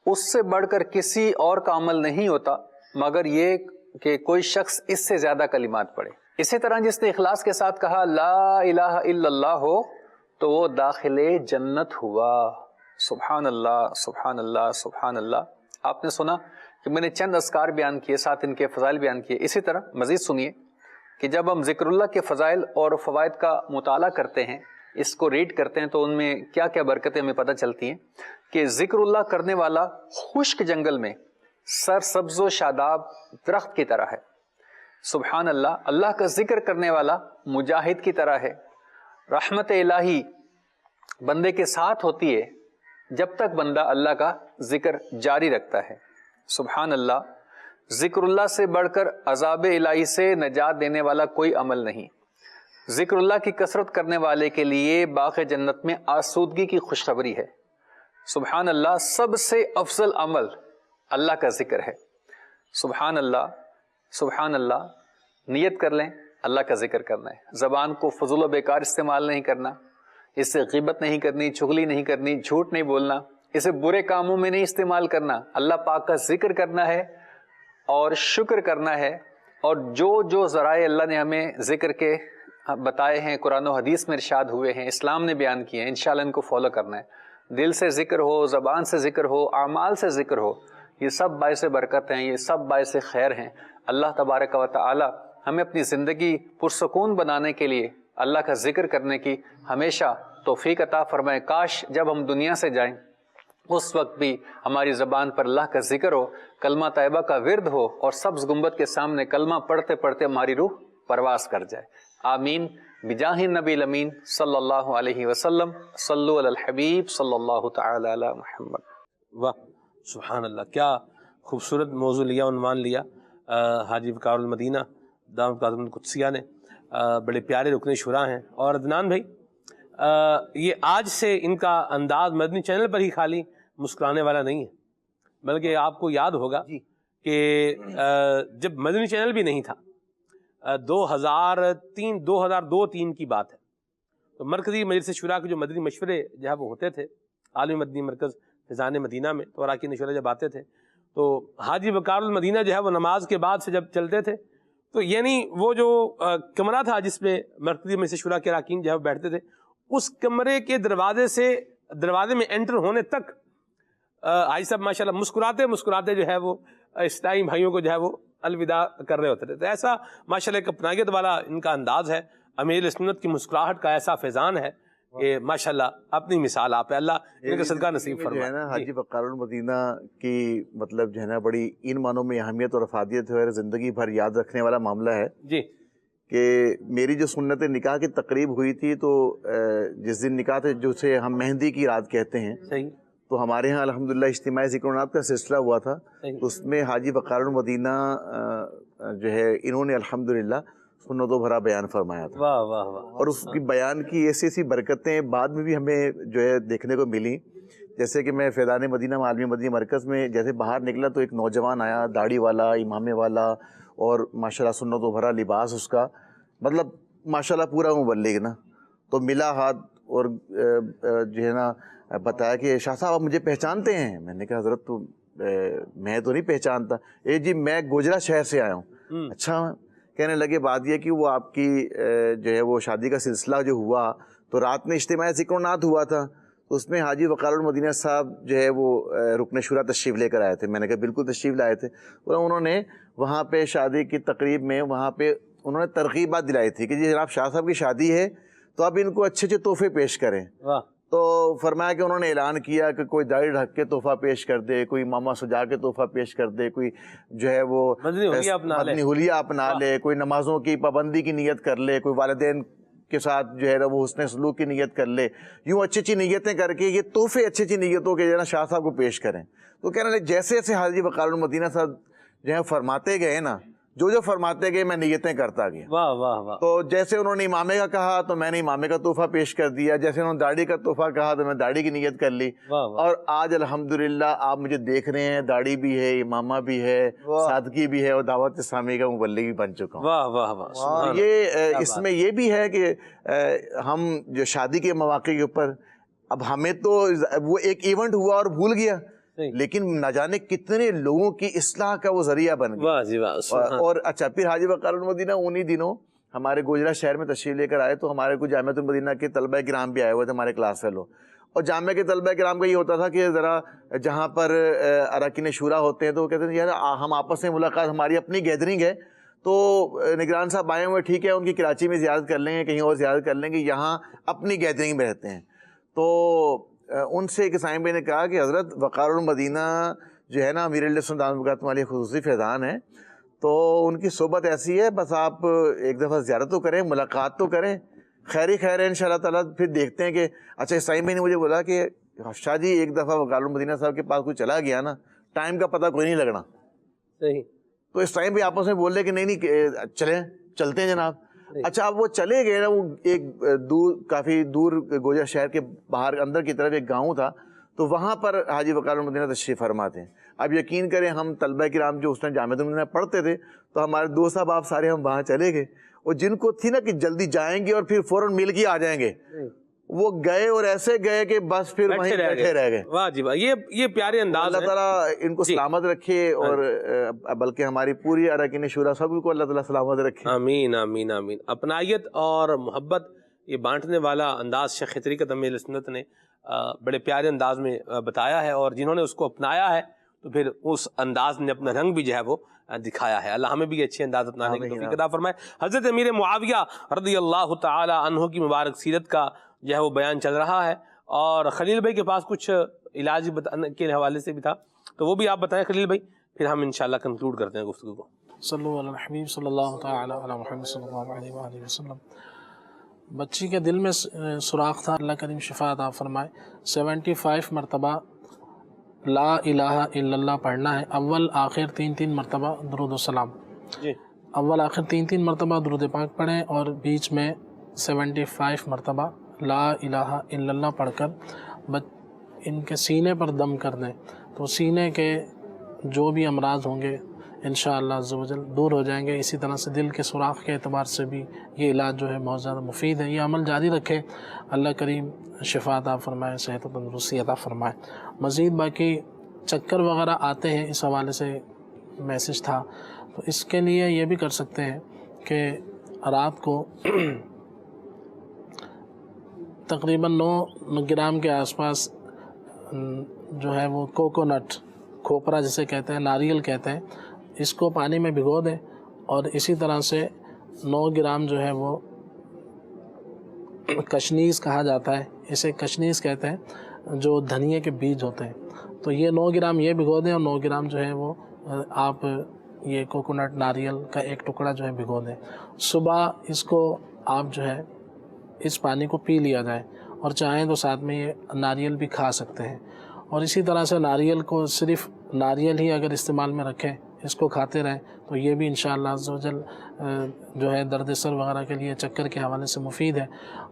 اس سے بڑھ کر کسی اور کا عمل نہیں ہوتا مگر یہ کہ کوئی شخص اس سے زیادہ کلمات پڑھے. اسی طرح جس نے اخلاص کے ساتھ کہا لا الہ الا اللہ ہو تو وہ داخل جنت ہوا. سبحان اللہ سبحان اللہ سبحان اللہ. آپ نے سنا کہ میں نے چند اذکار بیان کیے ساتھ ان کے فضائل بیان کیے. اسی طرح مزید سنیے کہ جب ہم ذکر اللہ کے فضائل اور فوائد کا مطالعہ کرتے ہیں اس کو ریڈ کرتے ہیں تو ان میں کیا کیا برکتیں ہمیں پتہ چلتی ہیں کہ ذکر اللہ کرنے والا خشک جنگل میں سرسبز و شاداب درخت کی طرح ہے. سبحان اللہ. اللہ کا ذکر کرنے والا مجاہد کی طرح ہے. رحمت الہی بندے کے ساتھ ہوتی ہے جب تک بندہ اللہ کا ذکر جاری رکھتا ہے. سبحان اللہ. ذکر اللہ سے بڑھ کر عذاب الہی سے نجات دینے والا کوئی عمل نہیں. ذکر اللہ کی کثرت کرنے والے کے لیے باغ جنت میں آسودگی کی خوشخبری ہے. سبحان اللہ. سب سے افضل عمل اللہ کا ذکر ہے. سبحان اللہ سبحان اللہ. نیت کر لیں اللہ کا ذکر کرنا ہے. زبان کو فضول و بیکار استعمال نہیں کرنا, اس سے غیبت نہیں کرنی, چغلی نہیں کرنی, جھوٹ نہیں بولنا, اسے برے کاموں میں نہیں استعمال کرنا. اللہ پاک کا ذکر کرنا ہے اور شکر کرنا ہے. اور جو ذرائع اللہ نے ہمیں ذکر کے بتائے ہیں, قرآن و حدیث میں ارشاد ہوئے ہیں, اسلام نے بیان کیے ہیں, انشاءاللہ ان کو فالو کرنا ہے. دل سے ذکر ہو, زبان سے ذکر ہو, اعمال سے ذکر ہو, یہ سب باعث برکت ہیں, یہ سب باعث خیر ہیں. اللہ تبارک و تعالی ہمیں اپنی زندگی پرسکون بنانے کے لیے اللہ کا ذکر کرنے کی ہمیشہ توفیق عطا فرمائے. کاش جب ہم دنیا سے جائیں اس وقت بھی ہماری زبان پر اللہ کا ذکر ہو, کلمہ طیبہ کا ورد ہو اور سبز گنبد کے سامنے کلمہ پڑھتے پڑھتے ہماری روح پرواز کر جائے. آمین. بجاہ النبی الامین صلی اللہ علیہ وسلم. صلو علی الحبیب صلی اللہ تعالی علی محمد. واہ سبحان اللہ. کیا خوبصورت موضوع لیا, عنوان لیا حاجی وقار المدینہ دامت قدم القدسیہ نے. بڑے پیارے رکن شورا ہیں. اور عدنان بھائی یہ آج سے ان کا انداز مدنی چینل پر ہی خالی مسکرانے والا نہیں ہے, بلکہ آپ کو یاد ہوگا کہ جب مدنی چینل بھی نہیں تھا 2002-3 کی بات ہے, تو مرکزی مجلس شورا کے جو مدنی مشورے جو ہے وہ ہوتے تھے عالمی مدنی مرکز فیضان مدینہ میں, تو اراکین مشورے جب آتے تھے تو حاجی وقار المدینہ جو ہے وہ نماز کے بعد سے جب چلتے تھے تو یعنی وہ جو کمرہ تھا جس میں مرکزی مجلس شورا کے اراکین جو ہے وہ بیٹھتے تھے, اس کمرے کے دروازے میں انٹر ہونے تک حاجی صاحب ماشاءاللہ مسکراتے جو ہے وہ اسلامی بھائیوں کو جو ہے وہ الوداع کر رہے ہوتے تھے. تو ایسا ماشاءاللہ ایک اپنائیت والا ان کا انداز ہے. امیر سنت کی مسکراہٹ کا ایسا فیضان ہے کہ ماشاءاللہ اپنی مثال آپ ہے. اللہ ان کا صدقہ نصیب فرمائے. حاجی وقار المدینہ کی مطلب جو ہے نا بڑی ان معنوں میں اہمیت اور افادیت ہے, زندگی بھر یاد رکھنے والا معاملہ ہے جی. کہ میری جو سنت نکاح کی تقریب ہوئی تھی تو جس دن نکاح تھے جسے ہم مہندی کی رات کہتے ہیں, صحیح, تو ہمارے ہاں الحمدللہ اجتماعی ذکر و نات کا سلسلہ ہوا تھا. تو اس میں حاجی وقار المدینہ جو ہے انہوں نے الحمدللہ سنت و بھرا بیان فرمایا تھا. واہ واہ واہ. اور اس کی بیان کی ایسی برکتیں بعد میں بھی ہمیں جو ہے دیکھنے کو ملی. جیسے کہ میں فیضان مدینہ عالمی مدنی مرکز میں جیسے باہر نکلا تو ایک نوجوان آیا, داڑھی والا, امامے والا, اور ماشاءاللہ سنت و بھرا لباس اس کا, مطلب ماشاءاللہ پورا مبلغ نا. تو ملا ہاتھ اور جو ہے نا بتایا کہ شاہ صاحب آپ مجھے پہچانتے ہیں؟ میں نے کہا حضرت تو میں تو نہیں پہچانتا. جی میں گوجرا شہر سے آیا ہوں. اچھا. کہنے لگے بات یہ کہ وہ آپ کی جو ہے وہ شادی کا سلسلہ جو ہوا تو رات میں اجتماعی ذکر و نات ہوا تھا, تو اس میں حاجی وقار المدینہ صاحب جو ہے وہ رکن شورا تشریف لے کر آئے تھے. میں نے کہا بالکل تشریف لائے تھے. اور انہوں نے وہاں پہ شادی کی تقریب میں وہاں پہ انہوں نے ترغیبات دلائی تھی کہ جی جناب شاہ صاحب کی شادی ہے تو آپ ان کو اچھے اچھے تحفے پیش کریں. تو فرمایا کہ انہوں نے اعلان کیا کہ کوئی داڑھی ڈھک کے تحفہ پیش کر دے, کوئی ماما سجا کے تحفہ پیش کر دے, کوئی جو ہے وہ مدنی حلیہ اپنا لے, کوئی نمازوں کی پابندی کی نیت کر لے, کوئی والدین کے ساتھ جو ہے وہ حسن سلوک کی نیت کر لے. یوں اچھی اچھی نیتیں کر کے یہ تحفے اچھی اچھی نیتوں کے جو ہے نا شاہ صاحب کو پیش کریں. تو کہنے لگے جیسے جیسے حاجی وقار المدینہ صاحب جو ہے فرماتے گئے نا, جو فرماتے گئے میں نیتیں کرتا گیا. واہ واہ واہ. تو جیسے انہوں نے امامے کا کہا تو میں نے امامے کا تحفہ پیش کر دیا, جیسے انہوں نے داڑھی کا تحفہ کہا تو میں داڑھی کی نیت کر لی. اور آج الحمدللہ آپ مجھے دیکھ رہے ہیں, داڑھی بھی ہے, امامہ بھی ہے, سادگی بھی ہے, اور دعوت اسلامی کا مبلغ بھی بن چکا ہوں. واہ واہ واہ. یہ اس میں یہ بھی ہے کہ ہم جو شادی کے مواقع کے اوپر, اب ہمیں تو وہ ایک ایونٹ ہوا اور بھول گیا, لیکن نہ جانے کتنے لوگوں کی اصلاح کا وہ ذریعہ بن گیا. اور اچھا پھر حاجی وقار المدینہ انہی دنوں ہمارے گوجرا شہر میں تشریف لے کر آئے, تو ہمارے کچھ جامعۃ المدینہ کے طلبہ کرام بھی آئے ہوئے تھے, ہمارے کلاس فیلو. اور جامعہ کے طلبہ کرام کا یہ ہوتا تھا کہ ذرا جہاں پر اراکین شورا ہوتے ہیں تو وہ کہتے ہیں یار ہم آپس میں ملاقات, ہماری اپنی گیدرنگ ہے, تو نگران صاحب آئے ہوئے, ٹھیک ہے ان کی کراچی میں زیارت کر لیں گے, کہیں اور زیارت کر لیں گے, یہاں اپنی گیدرنگ میں رہتے ہیں. تو ان سے ایک اسائم بھائی نے کہا کہ حضرت وقار المدینہ جو ہے نا امیر علیہ السلام والی خصوصی فیضان ہے, تو ان کی صحبت ایسی ہے, بس آپ ایک دفعہ زیارت تو کریں, ملاقات تو کریں, خیر ہی خیر ہے انشاءاللہ تعالیٰ. پھر دیکھتے ہیں کہ اچھا اسائم بھائی نے مجھے بولا کہ شاہ جی ایک دفعہ وقار المدینہ صاحب کے پاس کوئی چلا گیا نا, ٹائم کا پتہ کوئی نہیں لگنا. صحیح. تو اسائم بھائی آپس میں بول رہے کہ نہیں چلتے ہیں جناب. اچھا اب وہ چلے گئے نا, وہ ایک کافی دور گوجرا شہر کے باہر اندر کی طرف ایک گاؤں تھا, تو وہاں پر حاجی وقار المدینہ تشریف فرماتے ہیں. اب یقین کریں ہم طلبہ کرام جو اس نے جامعۃ المدینہ پڑھتے تھے, تو ہمارے دوست صاحب آپ سارے ہم وہاں چلے گئے, اور جن کو تھی نا کہ جلدی جائیں گے اور پھر فوراً مل کے آ جائیں گے, وہ گئے اور ایسے گئے کہ بس پھر وہیں بیٹھے رہ گئے. واہ جی واہ, یہ پیارے انداز. اللہ تعالیٰ ان کو سلامت رکھے, اور بلکہ ہماری پوری اراکین شورا سب کو اللہ تعالیٰ سلامت رکھے. آمین آمین آمین. اپنائیت اور محبت یہ بانٹنے والا انداز شیخ طریقت امیر سنت نے بڑے پیارے انداز میں بتایا ہے, اور جنہوں نے اس کو اپنایا ہے تو پھر اس انداز نے اپنا رنگ بھی جو ہے وہ دکھایا ہے. اللہ ہمیں بھی اچھے انداز اپنانے کی توفیق عطا فرمائے. حضرت امیر معاویہ رضی اللہ تعالی عنہ کی مبارک سیرت کا جو ہے وہ بیان چل رہا ہے, اور خلیل بھائی کے پاس کچھ علاج کے حوالے سے بھی تھا, تو وہ بھی آپ بتائیں خلیل بھائی, پھر ہم انشاءاللہ کنکلوڈ کرتے ہیں گفتگو کو. صلو علی الحبیب صلی اللہ تعالی علی محمد صلی اللہ علیہ وآلہ وسلم. بچی کے دل میں سوراخ تھا, اللہ کریم شفا عطا فرمائے. 75 مرتبہ لا الہ الا اللہ پڑھنا ہے, اول آخر 3 مرتبہ درود و سلام. اول آخر 3 مرتبہ درود پاک پڑھیں, اور بیچ میں 75 مرتبہ لا الہ الا اللہ پڑھ کر ان کے سینے پر دم کر دیں, تو سینے کے جو بھی امراض ہوں گے انشاءاللہ عز و جل دور ہو جائیں گے. اسی طرح سے دل کے سوراخ کے اعتبار سے بھی یہ علاج جو ہے بہت زیادہ مفید ہے. یہ عمل جاری رکھیں, اللہ کریم شفا عطا فرمائے, صحت و تندرستی عطا فرمائے. مزید باقی چکر وغیرہ آتے ہیں, اس حوالے سے میسج تھا, تو اس کے لیے یہ بھی کر سکتے ہیں کہ رات کو تقریباً 9 گرام کے آس پاس جو ہے وہ کوکونٹ, کھوپرا جسے کہتے ہیں, ناریل کہتے ہیں, اس کو پانی میں بھگو دیں, اور اسی طرح سے 9 گرام جو ہے وہ کشنیز کہا جاتا ہے, اسے کشنیز کہتے ہیں, جو دھنیے کے بیج ہوتے ہیں, تو یہ 9 گرام یہ بھگو دیں, اور 9 گرام جو ہے وہ آپ یہ کوکونٹ ناریل کا ایک ٹکڑا جو ہے بھگو دیں. صبح اس کو آپ جو ہے اس پانی کو پی لیا جائے, اور چاہیں تو ساتھ میں یہ ناریل بھی کھا سکتے ہیں. اور اسی طرح سے ناریل کو صرف ناریل ہی اگر استعمال میں رکھیں, اس کو کھاتے رہیں, تو یہ بھی انشاءاللہ عز و جل جو ہے درد سر وغیرہ کے لیے, چکر کے حوالے سے مفید ہے.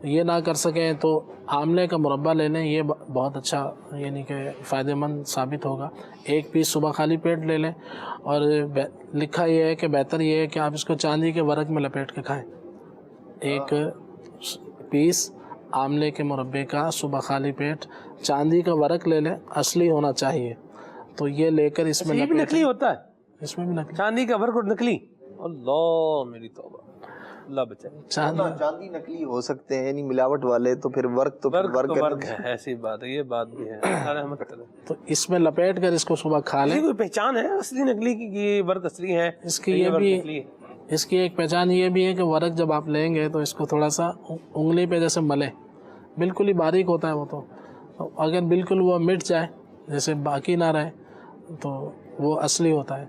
یہ نہ کر سکیں تو آملے کا مربع لے لیں, یہ بہت اچھا یعنی کہ فائدہ مند ثابت ہوگا. 1 پیس صبح خالی پیٹ لے لیں, اور لکھا یہ ہے کہ بہتر یہ ہے کہ آپ اس کو چاندی کے ورق میں لپیٹ کے کھائیں. 1 پیس آملے کے مربے کا صبح خالی پیٹ چاندی کا ورق لے لیں, اصلی ہونا چاہیے, تو یہ لے کر اس میں بھی نکلی ہوتا ہے, اس میں بھی نکلی چاندی کا ورق اور نکلی, اللہ میری توبہ, اللہ بچائے. چاندی نکلی ہو سکتے ہیں, یعنی ملاوٹ والے, تو پھر ورق تو ورق ہے, ایسی بات ہے, یہ بات بھی ہے. تو اس میں لپیٹ کر اس کو صبح کھا لیں. کوئی پہچان ہے اصلی نکلی کی, یہ ورق اصلی ہے, اس کی یہ بھی اس کی ایک پہچان یہ بھی ہے کہ ورق جب آپ لیں گے تو اس کو تھوڑا سا انگلی پہ جیسے ملے، بالکل ہی باریک ہوتا ہے وہ، تو اگر بالکل وہ مٹ جائے جیسے باقی نہ رہے تو وہ اصلی ہوتا ہے.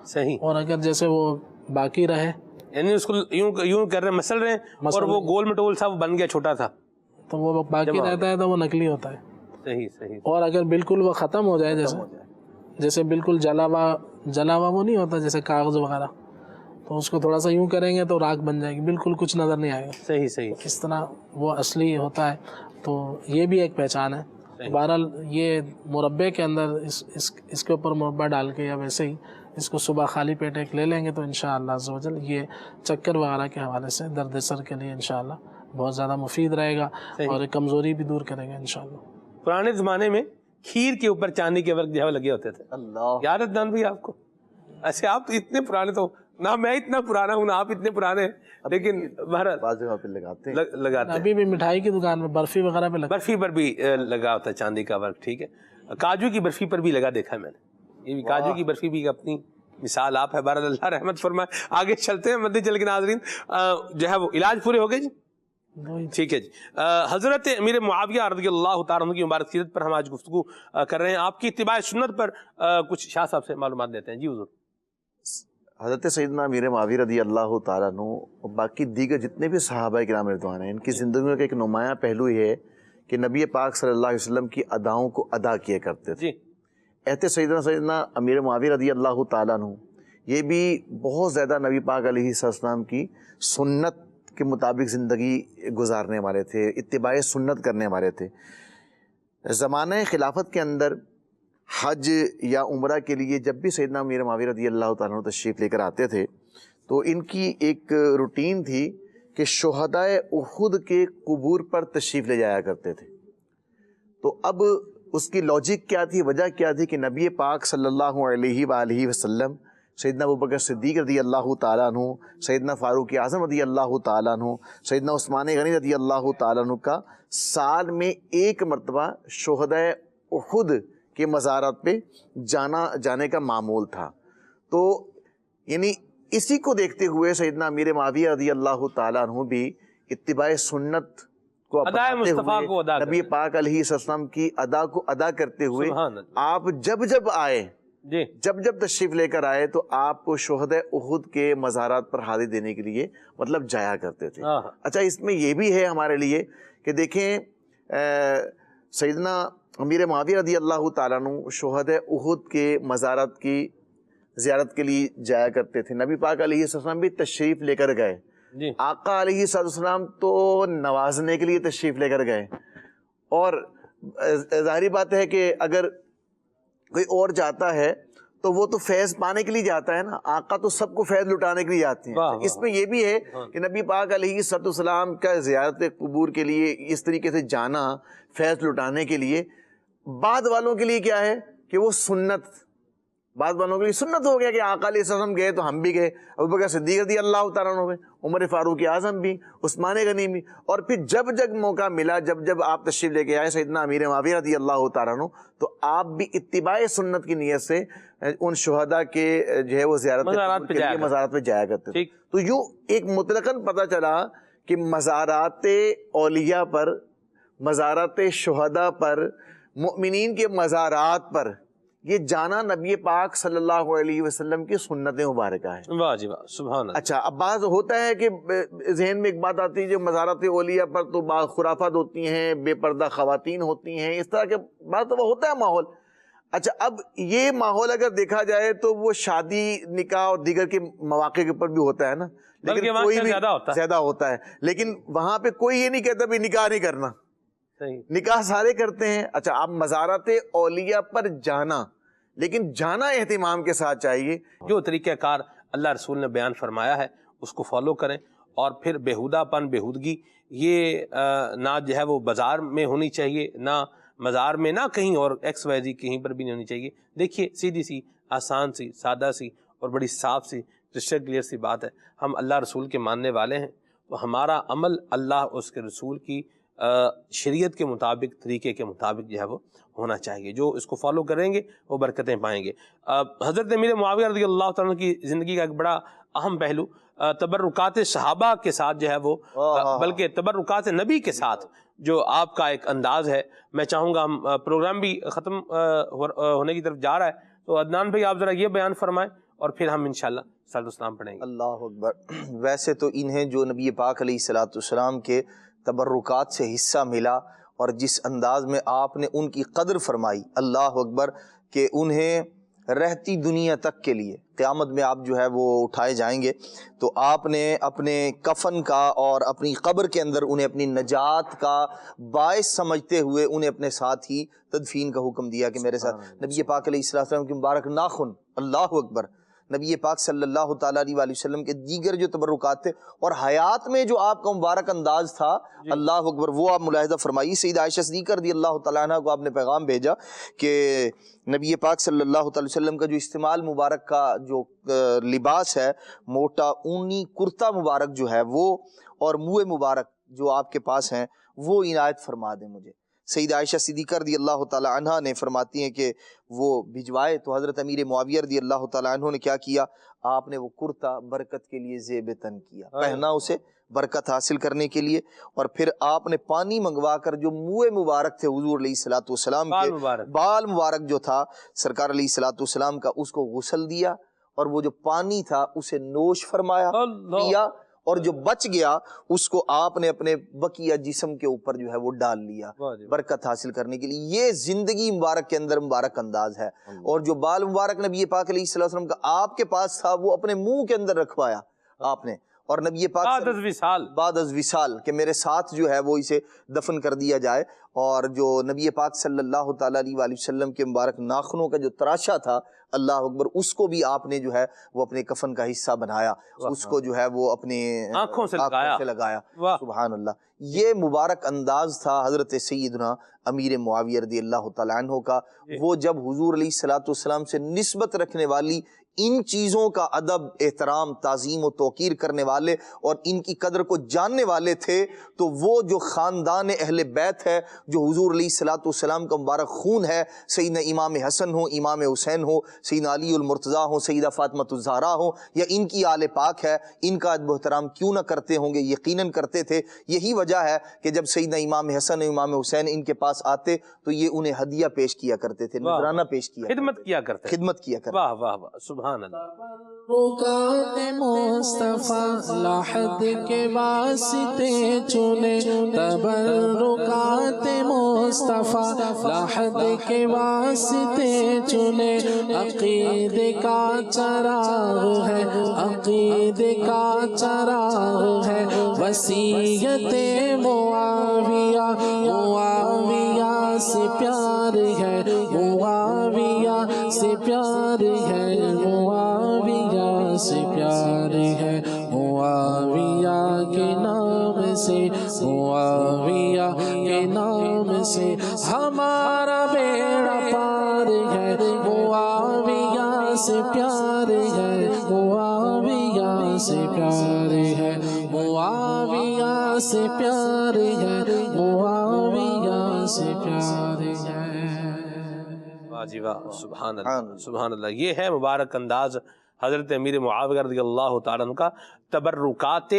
صحیح. اور اگر جیسے وہ باقی رہے، یعنی اس کو یوں کر رہے ہیں، مسل رہے ہیں اور وہ گول مٹول سا وہ بن گیا چھوٹا تھا، تو وہ باقی رہتا ہے تو وہ نکلی ہوتا ہے. صحیح صحیح. اور اگر بالکل وہ ختم ہو جائے، جیسے بالکل جلا ہوا وہ نہیں ہوتا جیسے کاغذ وغیرہ، تو اس کو تھوڑا سا یوں کریں گے تو راکھ بن جائے گی، بالکل کچھ نظر نہیں آئے گا. صحیح صحیح. اس طرح وہ اصلی ہوتا ہے. تو یہ بھی ایک پہچان ہے. بہرحال یہ مربے کے اندر اس کے اوپر مربع ڈال کے یا ویسے ہی اس کو صبح خالی پیٹ ایک لے لیں گے تو انشاءاللہ عز و جل یہ چکر وغیرہ کے حوالے سے درد سر کے لیے انشاءاللہ بہت زیادہ مفید رہے گا اور کمزوری بھی دور کرے گا انشاءاللہ. پرانے زمانے میں کھیر کے اوپر چاندی کے ورق جو ہے لگے ہوتے تھے. اللہ یاد ہے عدنان بھائی آپ کو؟ ایسے آپ تو اتنے پرانے، تو نہ میں اتنا پرانا ہوں نہ آپ اتنے پرانے ہیں، لیکن بعض جگہ پہ لگاتے ہیں. ابھی بھی مٹھائی کی دکان میں برفی وغیرہ پہ برفی پر بھی لگا ہوتا ہے چاندی کا ورق. ٹھیک ہے. کاجو کی برفی پر بھی لگا دیکھا ہے میں نے. یہ بھی کاجو کی برفی بھی اپنی مثال آپ ہے. بہرحال اللہ رحمت فرمائے. آگے چلتے ہیں مدنی چل کے ناظرین. جو ہے وہ علاج پورے ہو گئے جی. ٹھیک ہے جی. حضرت امیر معاویہ رضی اللہ تعالیٰ عنہ کی مبارک سیرت پر ہم آج گفتگو کر رہے ہیں. آپ کی اتباع سنت پر کچھ شاہ صاحب سے معلومات دیتے ہیں. جی حضور. حضرت سیدنا امیر معاویہ رضی اللہ تعالیٰ عنہ اور باقی دیگر جتنے بھی صحابہ کرام رضوان ہیں، ان کی زندگیوں کا ایک نمایاں پہلو یہ ہے کہ نبی پاک صلی اللہ علیہ وسلم کی اداؤں کو ادا کیا کرتے تھے. ایسے سیدنا امیر معاویہ رضی اللہ تعالیٰ عنہ یہ بھی بہت زیادہ نبی پاک علیہ السلام کی سنت کے مطابق زندگی گزارنے والے تھے، اتباع سنت کرنے والے تھے. زمانہ خلافت کے اندر حج یا عمرہ کے لیے جب بھی سیدنا امیر معاویہ رضی اللہ تعالیٰ عنہ تشریف لے کر آتے تھے تو ان کی ایک روٹین تھی کہ شہداء احد کے قبور پر تشریف لے جایا کرتے تھے. تو اب اس کی لاجک کیا تھی، وجہ کیا تھی کہ نبی پاک صلی اللہ علیہ وآلہ وسلم، سیدنا ابوبکر صدیق رضی اللہ تعالیٰ عنہ، سیدنا فاروق اعظم رضی اللہ تعالیٰ عنہ، سیدنا عثمان غنی رضی اللہ تعالیٰ عنہ کا سال میں ایک مرتبہ شہداء احد کے مزارات پہ جانے کا معمول تھا. تو یعنی اسی کو دیکھتے ہوئے سیدنا امیر معاویہ رضی اللہ تعالیٰ عنہ بھی اتباع سنت کو اپناتے ہوئے نبی پاک علیہ السلام کی ادا کو ادا کرتے ہوئے آپ جب آئے، جب تشریف لے کر آئے تو آپ کو شہداء احد کے مزارات پر حاضری دینے کے لیے مطلب جایا کرتے تھے. اچھا اس میں یہ بھی ہے ہمارے لیے کہ دیکھیں سیدنا امیر معاویہ رضی اللہ تعالیٰ عنہ شہداء احد کے مزارات کی زیارت کے لیے جایا کرتے تھے. نبی پاک علیہ السلام بھی تشریف لے کر گئے. آقا علیہ السلام تو نوازنے کے لیے تشریف لے کر گئے، اور ظاہری بات ہے کہ اگر کوئی اور جاتا ہے تو وہ تو فیض پانے کے لیے جاتا ہے نا، آقا تو سب کو فیض لٹانے کے لیے جاتے ہیں. اس میں یہ بھی ہے کہ نبی پاک علیہ السلام کا زیارت قبور کے لیے اس طریقے سے جانا فیض لٹانے کے لیے بعد والوں کے لیے کیا ہے کہ وہ سنت، بعد والوں کے لیے سنت ہو گیا کہ آقا علیہ السلام گئے تو ہم بھی گئے، ابوبکر صدیق رضی اللہ تعالیٰ عنہ بھی، عمر فاروق اعظم بھی، عثمان غنی بھی، اور پھر جب موقع ملا، جب آپ تشریف لے کے آئے سیدنا امیر معاویہ رضی اللہ تعالیٰ عنہ، تو آپ بھی اتباع سنت کی نیت سے ان شہداء کے جو ہے وہ زیارت مزارات پہ جایا کرتے تھے. تو یوں ایک مطلقاً پتہ چلا کہ مزارات اولیاء پر، مزارات شہداء پر، مؤمنین کے مزارات پر یہ جانا نبی پاک صلی اللہ علیہ وسلم کی سنت مبارکہ ہے. واہ جی واہ، سبحان اللہ. اچھا اب بعض ہوتا ہے کہ ذہن میں ایک بات آتی ہے جو مزارات اولیاء پر تو بعض خرافات ہوتی ہیں، بے پردہ خواتین ہوتی ہیں، اس طرح کے بات وہ ہوتا ہے ماحول. اچھا اب یہ ماحول اگر دیکھا جائے تو وہ شادی، نکاح اور دیگر کے مواقع کے اوپر بھی ہوتا ہے نا، لیکن کوئی بھی زیادہ ہوتا ہے، لیکن وہاں پہ کوئی یہ نہیں کہتا بھی نکاح نہیں کرنا، نکاح سارے کرتے ہیں. اچھا اب مزارات اولیاء پر جانا، لیکن جانا اہتمام کے ساتھ چاہیے. جو طریقہ کار اللہ رسول نے بیان فرمایا ہے اس کو فالو کریں، اور پھر بےہودہ پن، بےہودگی یہ نہ جو ہے وہ بازار میں ہونی چاہیے، نہ مزار میں، نہ کہیں اور ایکس وائی زی کہیں پر بھی نہیں ہونی چاہیے. دیکھیے سیدھی سی، آسان سی، سادہ سی اور بڑی صاف سی، کرسٹل کلیئر سی بات ہے. ہم اللہ رسول کے ماننے والے ہیں تو ہمارا عمل اللہ اس کے رسول کی شریعت کے مطابق، طریقے کے مطابق جو ہے وہ ہونا چاہیے. جو اس کو فالو کریں گے وہ برکتیں پائیں گے. حضرت امیر معاویہ رضی اللہ تعالیٰ کی زندگی کا ایک بڑا اہم پہلو تبرکات صحابہ کے ساتھ جو ہے وہ بلکہ تبرکات نبی کے ساتھ جو آپ کا ایک انداز ہے، میں چاہوں گا ہم پروگرام بھی ختم ہونے کی طرف جا رہا ہے، تو عدنان بھائی آپ ذرا یہ بیان فرمائیں اور پھر ہم انشاءاللہ صلاۃ السلام پڑھیں گے۔ اللہ اکبر۔ ویسے تو انہیں جو نبی پاک علیہ الصلوۃ والسلام کے تبرکات سے حصہ ملا اور جس انداز میں آپ نے ان کی قدر فرمائی، اللہ اکبر، کہ انہیں رہتی دنیا تک کے لیے قیامت میں آپ جو ہے وہ اٹھائے جائیں گے، تو آپ نے اپنے کفن کا اور اپنی قبر کے اندر انہیں اپنی نجات کا باعث سمجھتے ہوئے انہیں اپنے ساتھ ہی تدفین کا حکم دیا کہ میرے ساتھ نبی پاک علیہ السلام کے مبارک ناخن، اللہ اکبر، نبی پاک صلی اللہ تعالیٰ علیہ وسلم کے دیگر جو تبرکات تھے اور حیات میں جو آپ کا مبارک انداز تھا، اللہ اکبر، وہ آپ ملاحظہ فرمائیے۔ سیدہ عائشہ صدیقہ رضی اللہ تعالیٰ عنہ کو آپ نے پیغام بھیجا کہ نبی پاک صلی اللہ تعالی وسلم کا جو استعمال مبارک کا جو لباس ہے، موٹا اونی کرتا مبارک جو ہے وہ، اور منہ مبارک جو آپ کے پاس ہیں، وہ عنایت فرما دیں مجھے۔ سیدہ عائشہ صدیقہ رضی اللہ تعالی عنہ نے فرماتی ہیں کہ وہ بھجوائے تو حضرت امیر معاویہ رضی اللہ تعالی عنہ نے کیا کیا، آپ نے وہ کرتا برکت کے لیے زیب تن کیا، پہنا اسے برکت حاصل کرنے کے لیے، اور پھر آپ نے پانی منگوا کر جو منہ مبارک تھے حضور علیہ الصلوۃ والسلام کے بال مبارک جو تھا سرکار علیہ الصلوۃ والسلام کا، اس کو غسل دیا، اور وہ جو پانی تھا اسے نوش فرمایا، پیا، اور جو بچ گیا اس کو آپ نے اپنے بقیہ جسم کے اوپر جو ہے وہ ڈال لیا برکت حاصل کرنے کے لیے۔ یہ زندگی مبارک کے اندر مبارک انداز ہے۔ اور جو بال مبارک نبی پاک علیہ الصلوۃ والسلام کا آپ کے پاس تھا، وہ اپنے منہ کے اندر رکھوایا آپ نے، اور نبی پاک بعد از وصال کہ میرے ساتھ جو ہے وہ اسے دفن کر دیا جائے، اور جو نبی پاک صلی اللہ تعالیٰ علیہ وآلہ وسلم کے مبارک ناخنوں کا جو تراشا تھا، اللہ اکبر، اس کو بھی آپ نے جو ہے وہ اپنے کفن کا حصہ بنایا، اس کو جو ہے وہ اپنے آنکھوں سے لگایا، سبحان اللہ۔ یہ مبارک انداز تھا حضرت سیدنا امیر معاویہ رضی اللہ تعالیٰ عنہ کا، وہ جب حضور علیہ الصلوۃ والسلام سے نسبت رکھنے والی ان چیزوں کا ادب، احترام، تعظیم و توقیر کرنے والے اور ان کی قدر کو جاننے والے تھے، تو وہ جو خاندان اہل بیت ہے، جو حضور علیہ الصلوۃ والسلام کا مبارک خون ہے، سیدنا امام حسن ہو، امام حسین ہو، سیدنا علی المرتضیٰ ہو، سیدہ فاطمہ الزہرا ہو، یا ان کی آل پاک ہے، ان کا ادب و احترام کیوں نہ کرتے ہوں گے؟ یقیناً کرتے تھے۔ یہی وجہ ہے کہ جب سیدنا امام حسن اور امام حسین ان کے پاس آتے تو یہ انہیں ہدیہ پیش کیا کرتے تھے، نذرانہ پیش کیا، خدمت کیا کرتے۔ واہ واہ واہ، سبحان اللہ۔ رکات مصطفیٰ لاحد کے واسطے چنے، تبرکات مصطفیٰ لاحد کے واسطے چنے، عقیدے کا چراغ ہے، عقیدے کا چراغ ہے، وصیت معاویہ، معاویہ سے پیار ہے، معاویہ سے پیار ہے، معاویہ سے پیار ہے، معاویہ کے نام سے، معاویہ کے نام سے ہمارا بیڑا پار ہے، معاویہ سے پیار ہے، معاویہ سے پیار ہے، معاویہ سے پیار ہے، معاویہ سے پیار ہے۔ واہ جی واہ، سبحان اللہ، سبحان اللہ۔ یہ ہے مبارک انداز حضرت امیر معاویہ رضی اللہ تعالیٰ عنہ کا تبرکات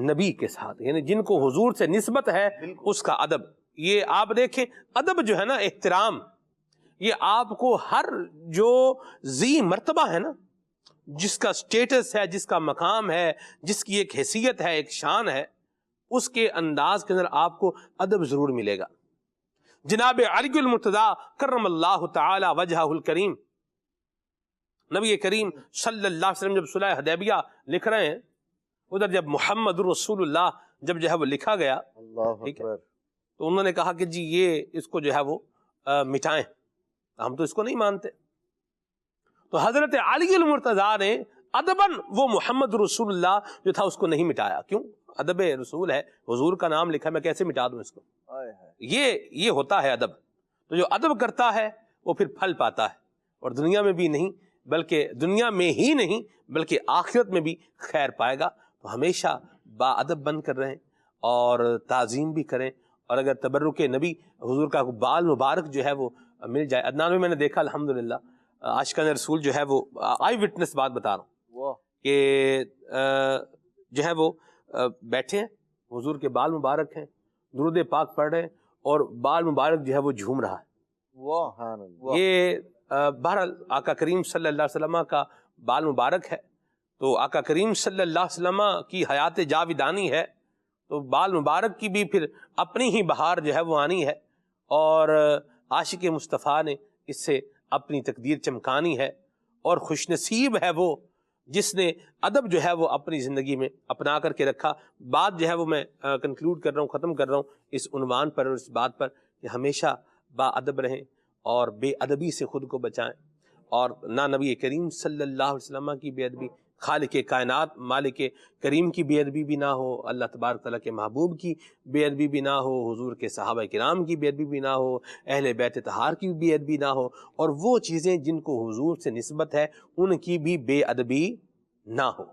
نبی کے ساتھ، یعنی جن کو حضور سے نسبت ہے اس کا ادب۔ یہ آپ دیکھیں، ادب جو ہے نا، احترام، یہ آپ کو ہر جو ذی مرتبہ ہے نا، جس کا سٹیٹس ہے، جس کا مقام ہے، جس کی ایک حیثیت ہے، ایک شان ہے، اس کے انداز کے اندر آپ کو ادب ضرور ملے گا۔ جناب علی المرتضیٰ کرم اللہ تعالی وجہہ الکریم، نبی کریم صلی اللہ علیہ وسلم جب صلح حدیبیہ لکھ رہے ہیں، ادھر جب محمد رسول اللہ جب جو ہے وہ لکھا گیا، تو انہوں نے کہا کہ جی یہ اس کو جو ہے وہ مٹائیں، ہم تو اس کو نہیں مانتے۔ تو حضرت علی المرتضیٰ نے ادباً وہ محمد رسول اللہ جو تھا اس کو نہیں مٹایا۔ کیوں؟ ادب رسول ہے، حضور کا نام لکھا، میں کیسے مٹا دوں اس کو؟ یہ ہوتا ہے ادب۔ تو جو ادب کرتا ہے وہ پھر پھل پاتا ہے، اور دنیا میں بھی نہیں بلکہ دنیا میں ہی نہیں بلکہ آخرت میں بھی خیر پائے گا۔ تو ہمیشہ با ادب بن کر رہیں اور تعظیم بھی کریں، اور اگر تبرک نبی حضور کا بال مبارک جو ہے وہ مل جائے۔ عدنان میں نے دیکھا الحمدللہ عاشقان رسول جو ہے وہ آئی وٹنس بات بتا رہا ہوں کہ جو ہے وہ بیٹھے ہیں، حضور کے بال مبارک ہیں، درود پاک پڑھ رہے ہیں اور بال مبارک جو ہے وہ جھوم رہا ہے. یہ بہرحال آقا کریم صلی اللہ علیہ وسلم کا بال مبارک ہے، تو آقا کریم صلی اللہ علیہ وسلم کی حیات جاویدانی ہے، تو بال مبارک کی بھی پھر اپنی ہی بہار جو ہے وہ آنی ہے، اور عاشق مصطفیٰ نے اس سے اپنی تقدیر چمکانی ہے. اور خوش نصیب ہے وہ جس نے ادب جو ہے وہ اپنی زندگی میں اپنا کر کے رکھا. بات جو ہے وہ میں کنکلوڈ کر رہا ہوں، ختم کر رہا ہوں اس عنوان پر اور اس بات پر کہ ہمیشہ با ادب رہیں اور بے ادبی سے خود کو بچائیں، اور نہ نبی کریم صلی اللہ علیہ وسلم کی بے ادبی، خالق کائنات مالک کریم کی بے ادبی بھی نہ ہو، اللہ تبارک تعالیٰ کے محبوب کی بے ادبی بھی نہ ہو، حضور کے صحابہ کرام کی بے ادبی بھی نہ ہو، اہل بیت طہار کی بے ادبی نہ ہو، اور وہ چیزیں جن کو حضور سے نسبت ہے ان کی بھی بے ادبی نہ ہو.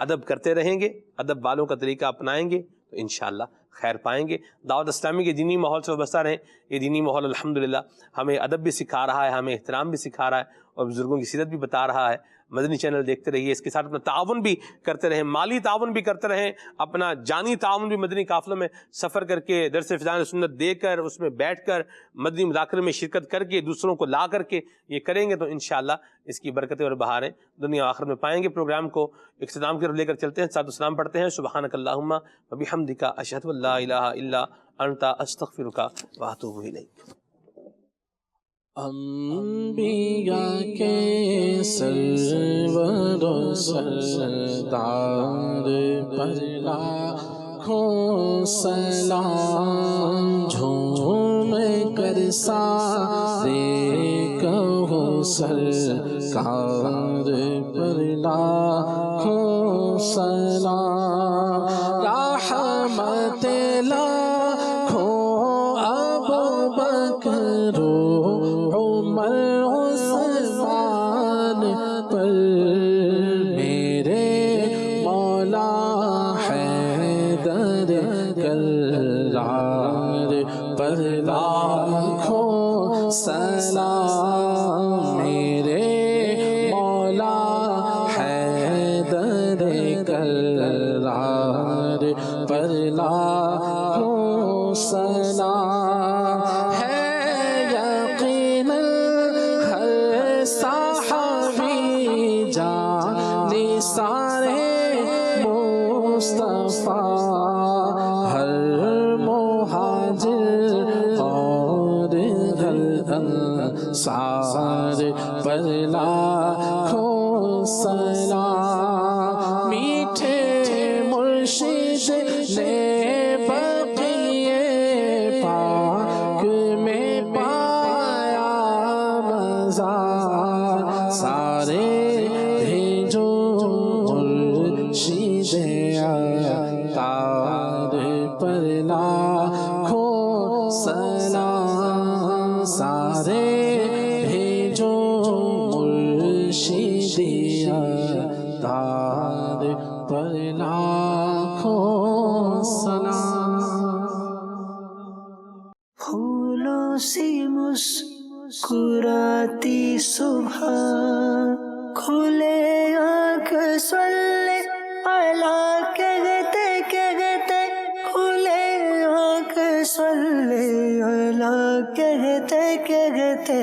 ادب کرتے رہیں گے، ادب والوں کا طریقہ اپنائیں گے تو انشاءاللہ خیر پائیں گے. دعوت اسلامی کے دینی ماحول سے وابستہ رہیں. یہ دینی ماحول الحمدللہ ہمیں ادب بھی سکھا رہا ہے، ہمیں احترام بھی سکھا رہا ہے اور بزرگوں کی سیرت بھی بتا رہا ہے. مدنی چینل دیکھتے رہیے، اس کے ساتھ اپنا تعاون بھی کرتے رہیں، مالی تعاون بھی کرتے رہیں، اپنا جانی تعاون بھی مدنی قافلوں میں سفر کر کے درس فضائل سنت دے کر، اس میں بیٹھ کر مدنی مذاکرے میں شرکت کر کے دوسروں کو لا کر کے یہ کریں گے تو انشاءاللہ اس کی برکتیں اور بہاریں دنیا و آخرت میں پائیں گے. پروگرام کو اختتام کی طرف لے کر چلتے ہیں، ساتھ السلام پڑھتے ہیں. سبحانک اللہم و بحمدک اشہد ان لا الہ الا انت استغفرک و اتوب الیک. انبیاء کے سرور و سردار پر لاکھوں سلام، جھوم کر سارے کہو سرکار پر لاکھوں سلام. رحمت لاکھوں ابو بکر عمر عثمان پر، میرے مولا حیدر کرار پر لاکھوں سلام. میرے مولا حیدر کرار پر لاکھوں سلام. سارے مصطفیٰ ہر مہاجر اور انصار پر لاکھوں سلام. میٹھے مرشد نے بقیے پاک میں پایا مزہ، سارے تار پر لاکھوں سلام. سارے بھیجو مرشدیا تار پر لاکھوں سلام. پھولوں سی مسکراتی صبح، کھلے آنکھ صلی اللہ کہتے کہتے، کھلے آنکھ صلی اللہ کہتے کہتے،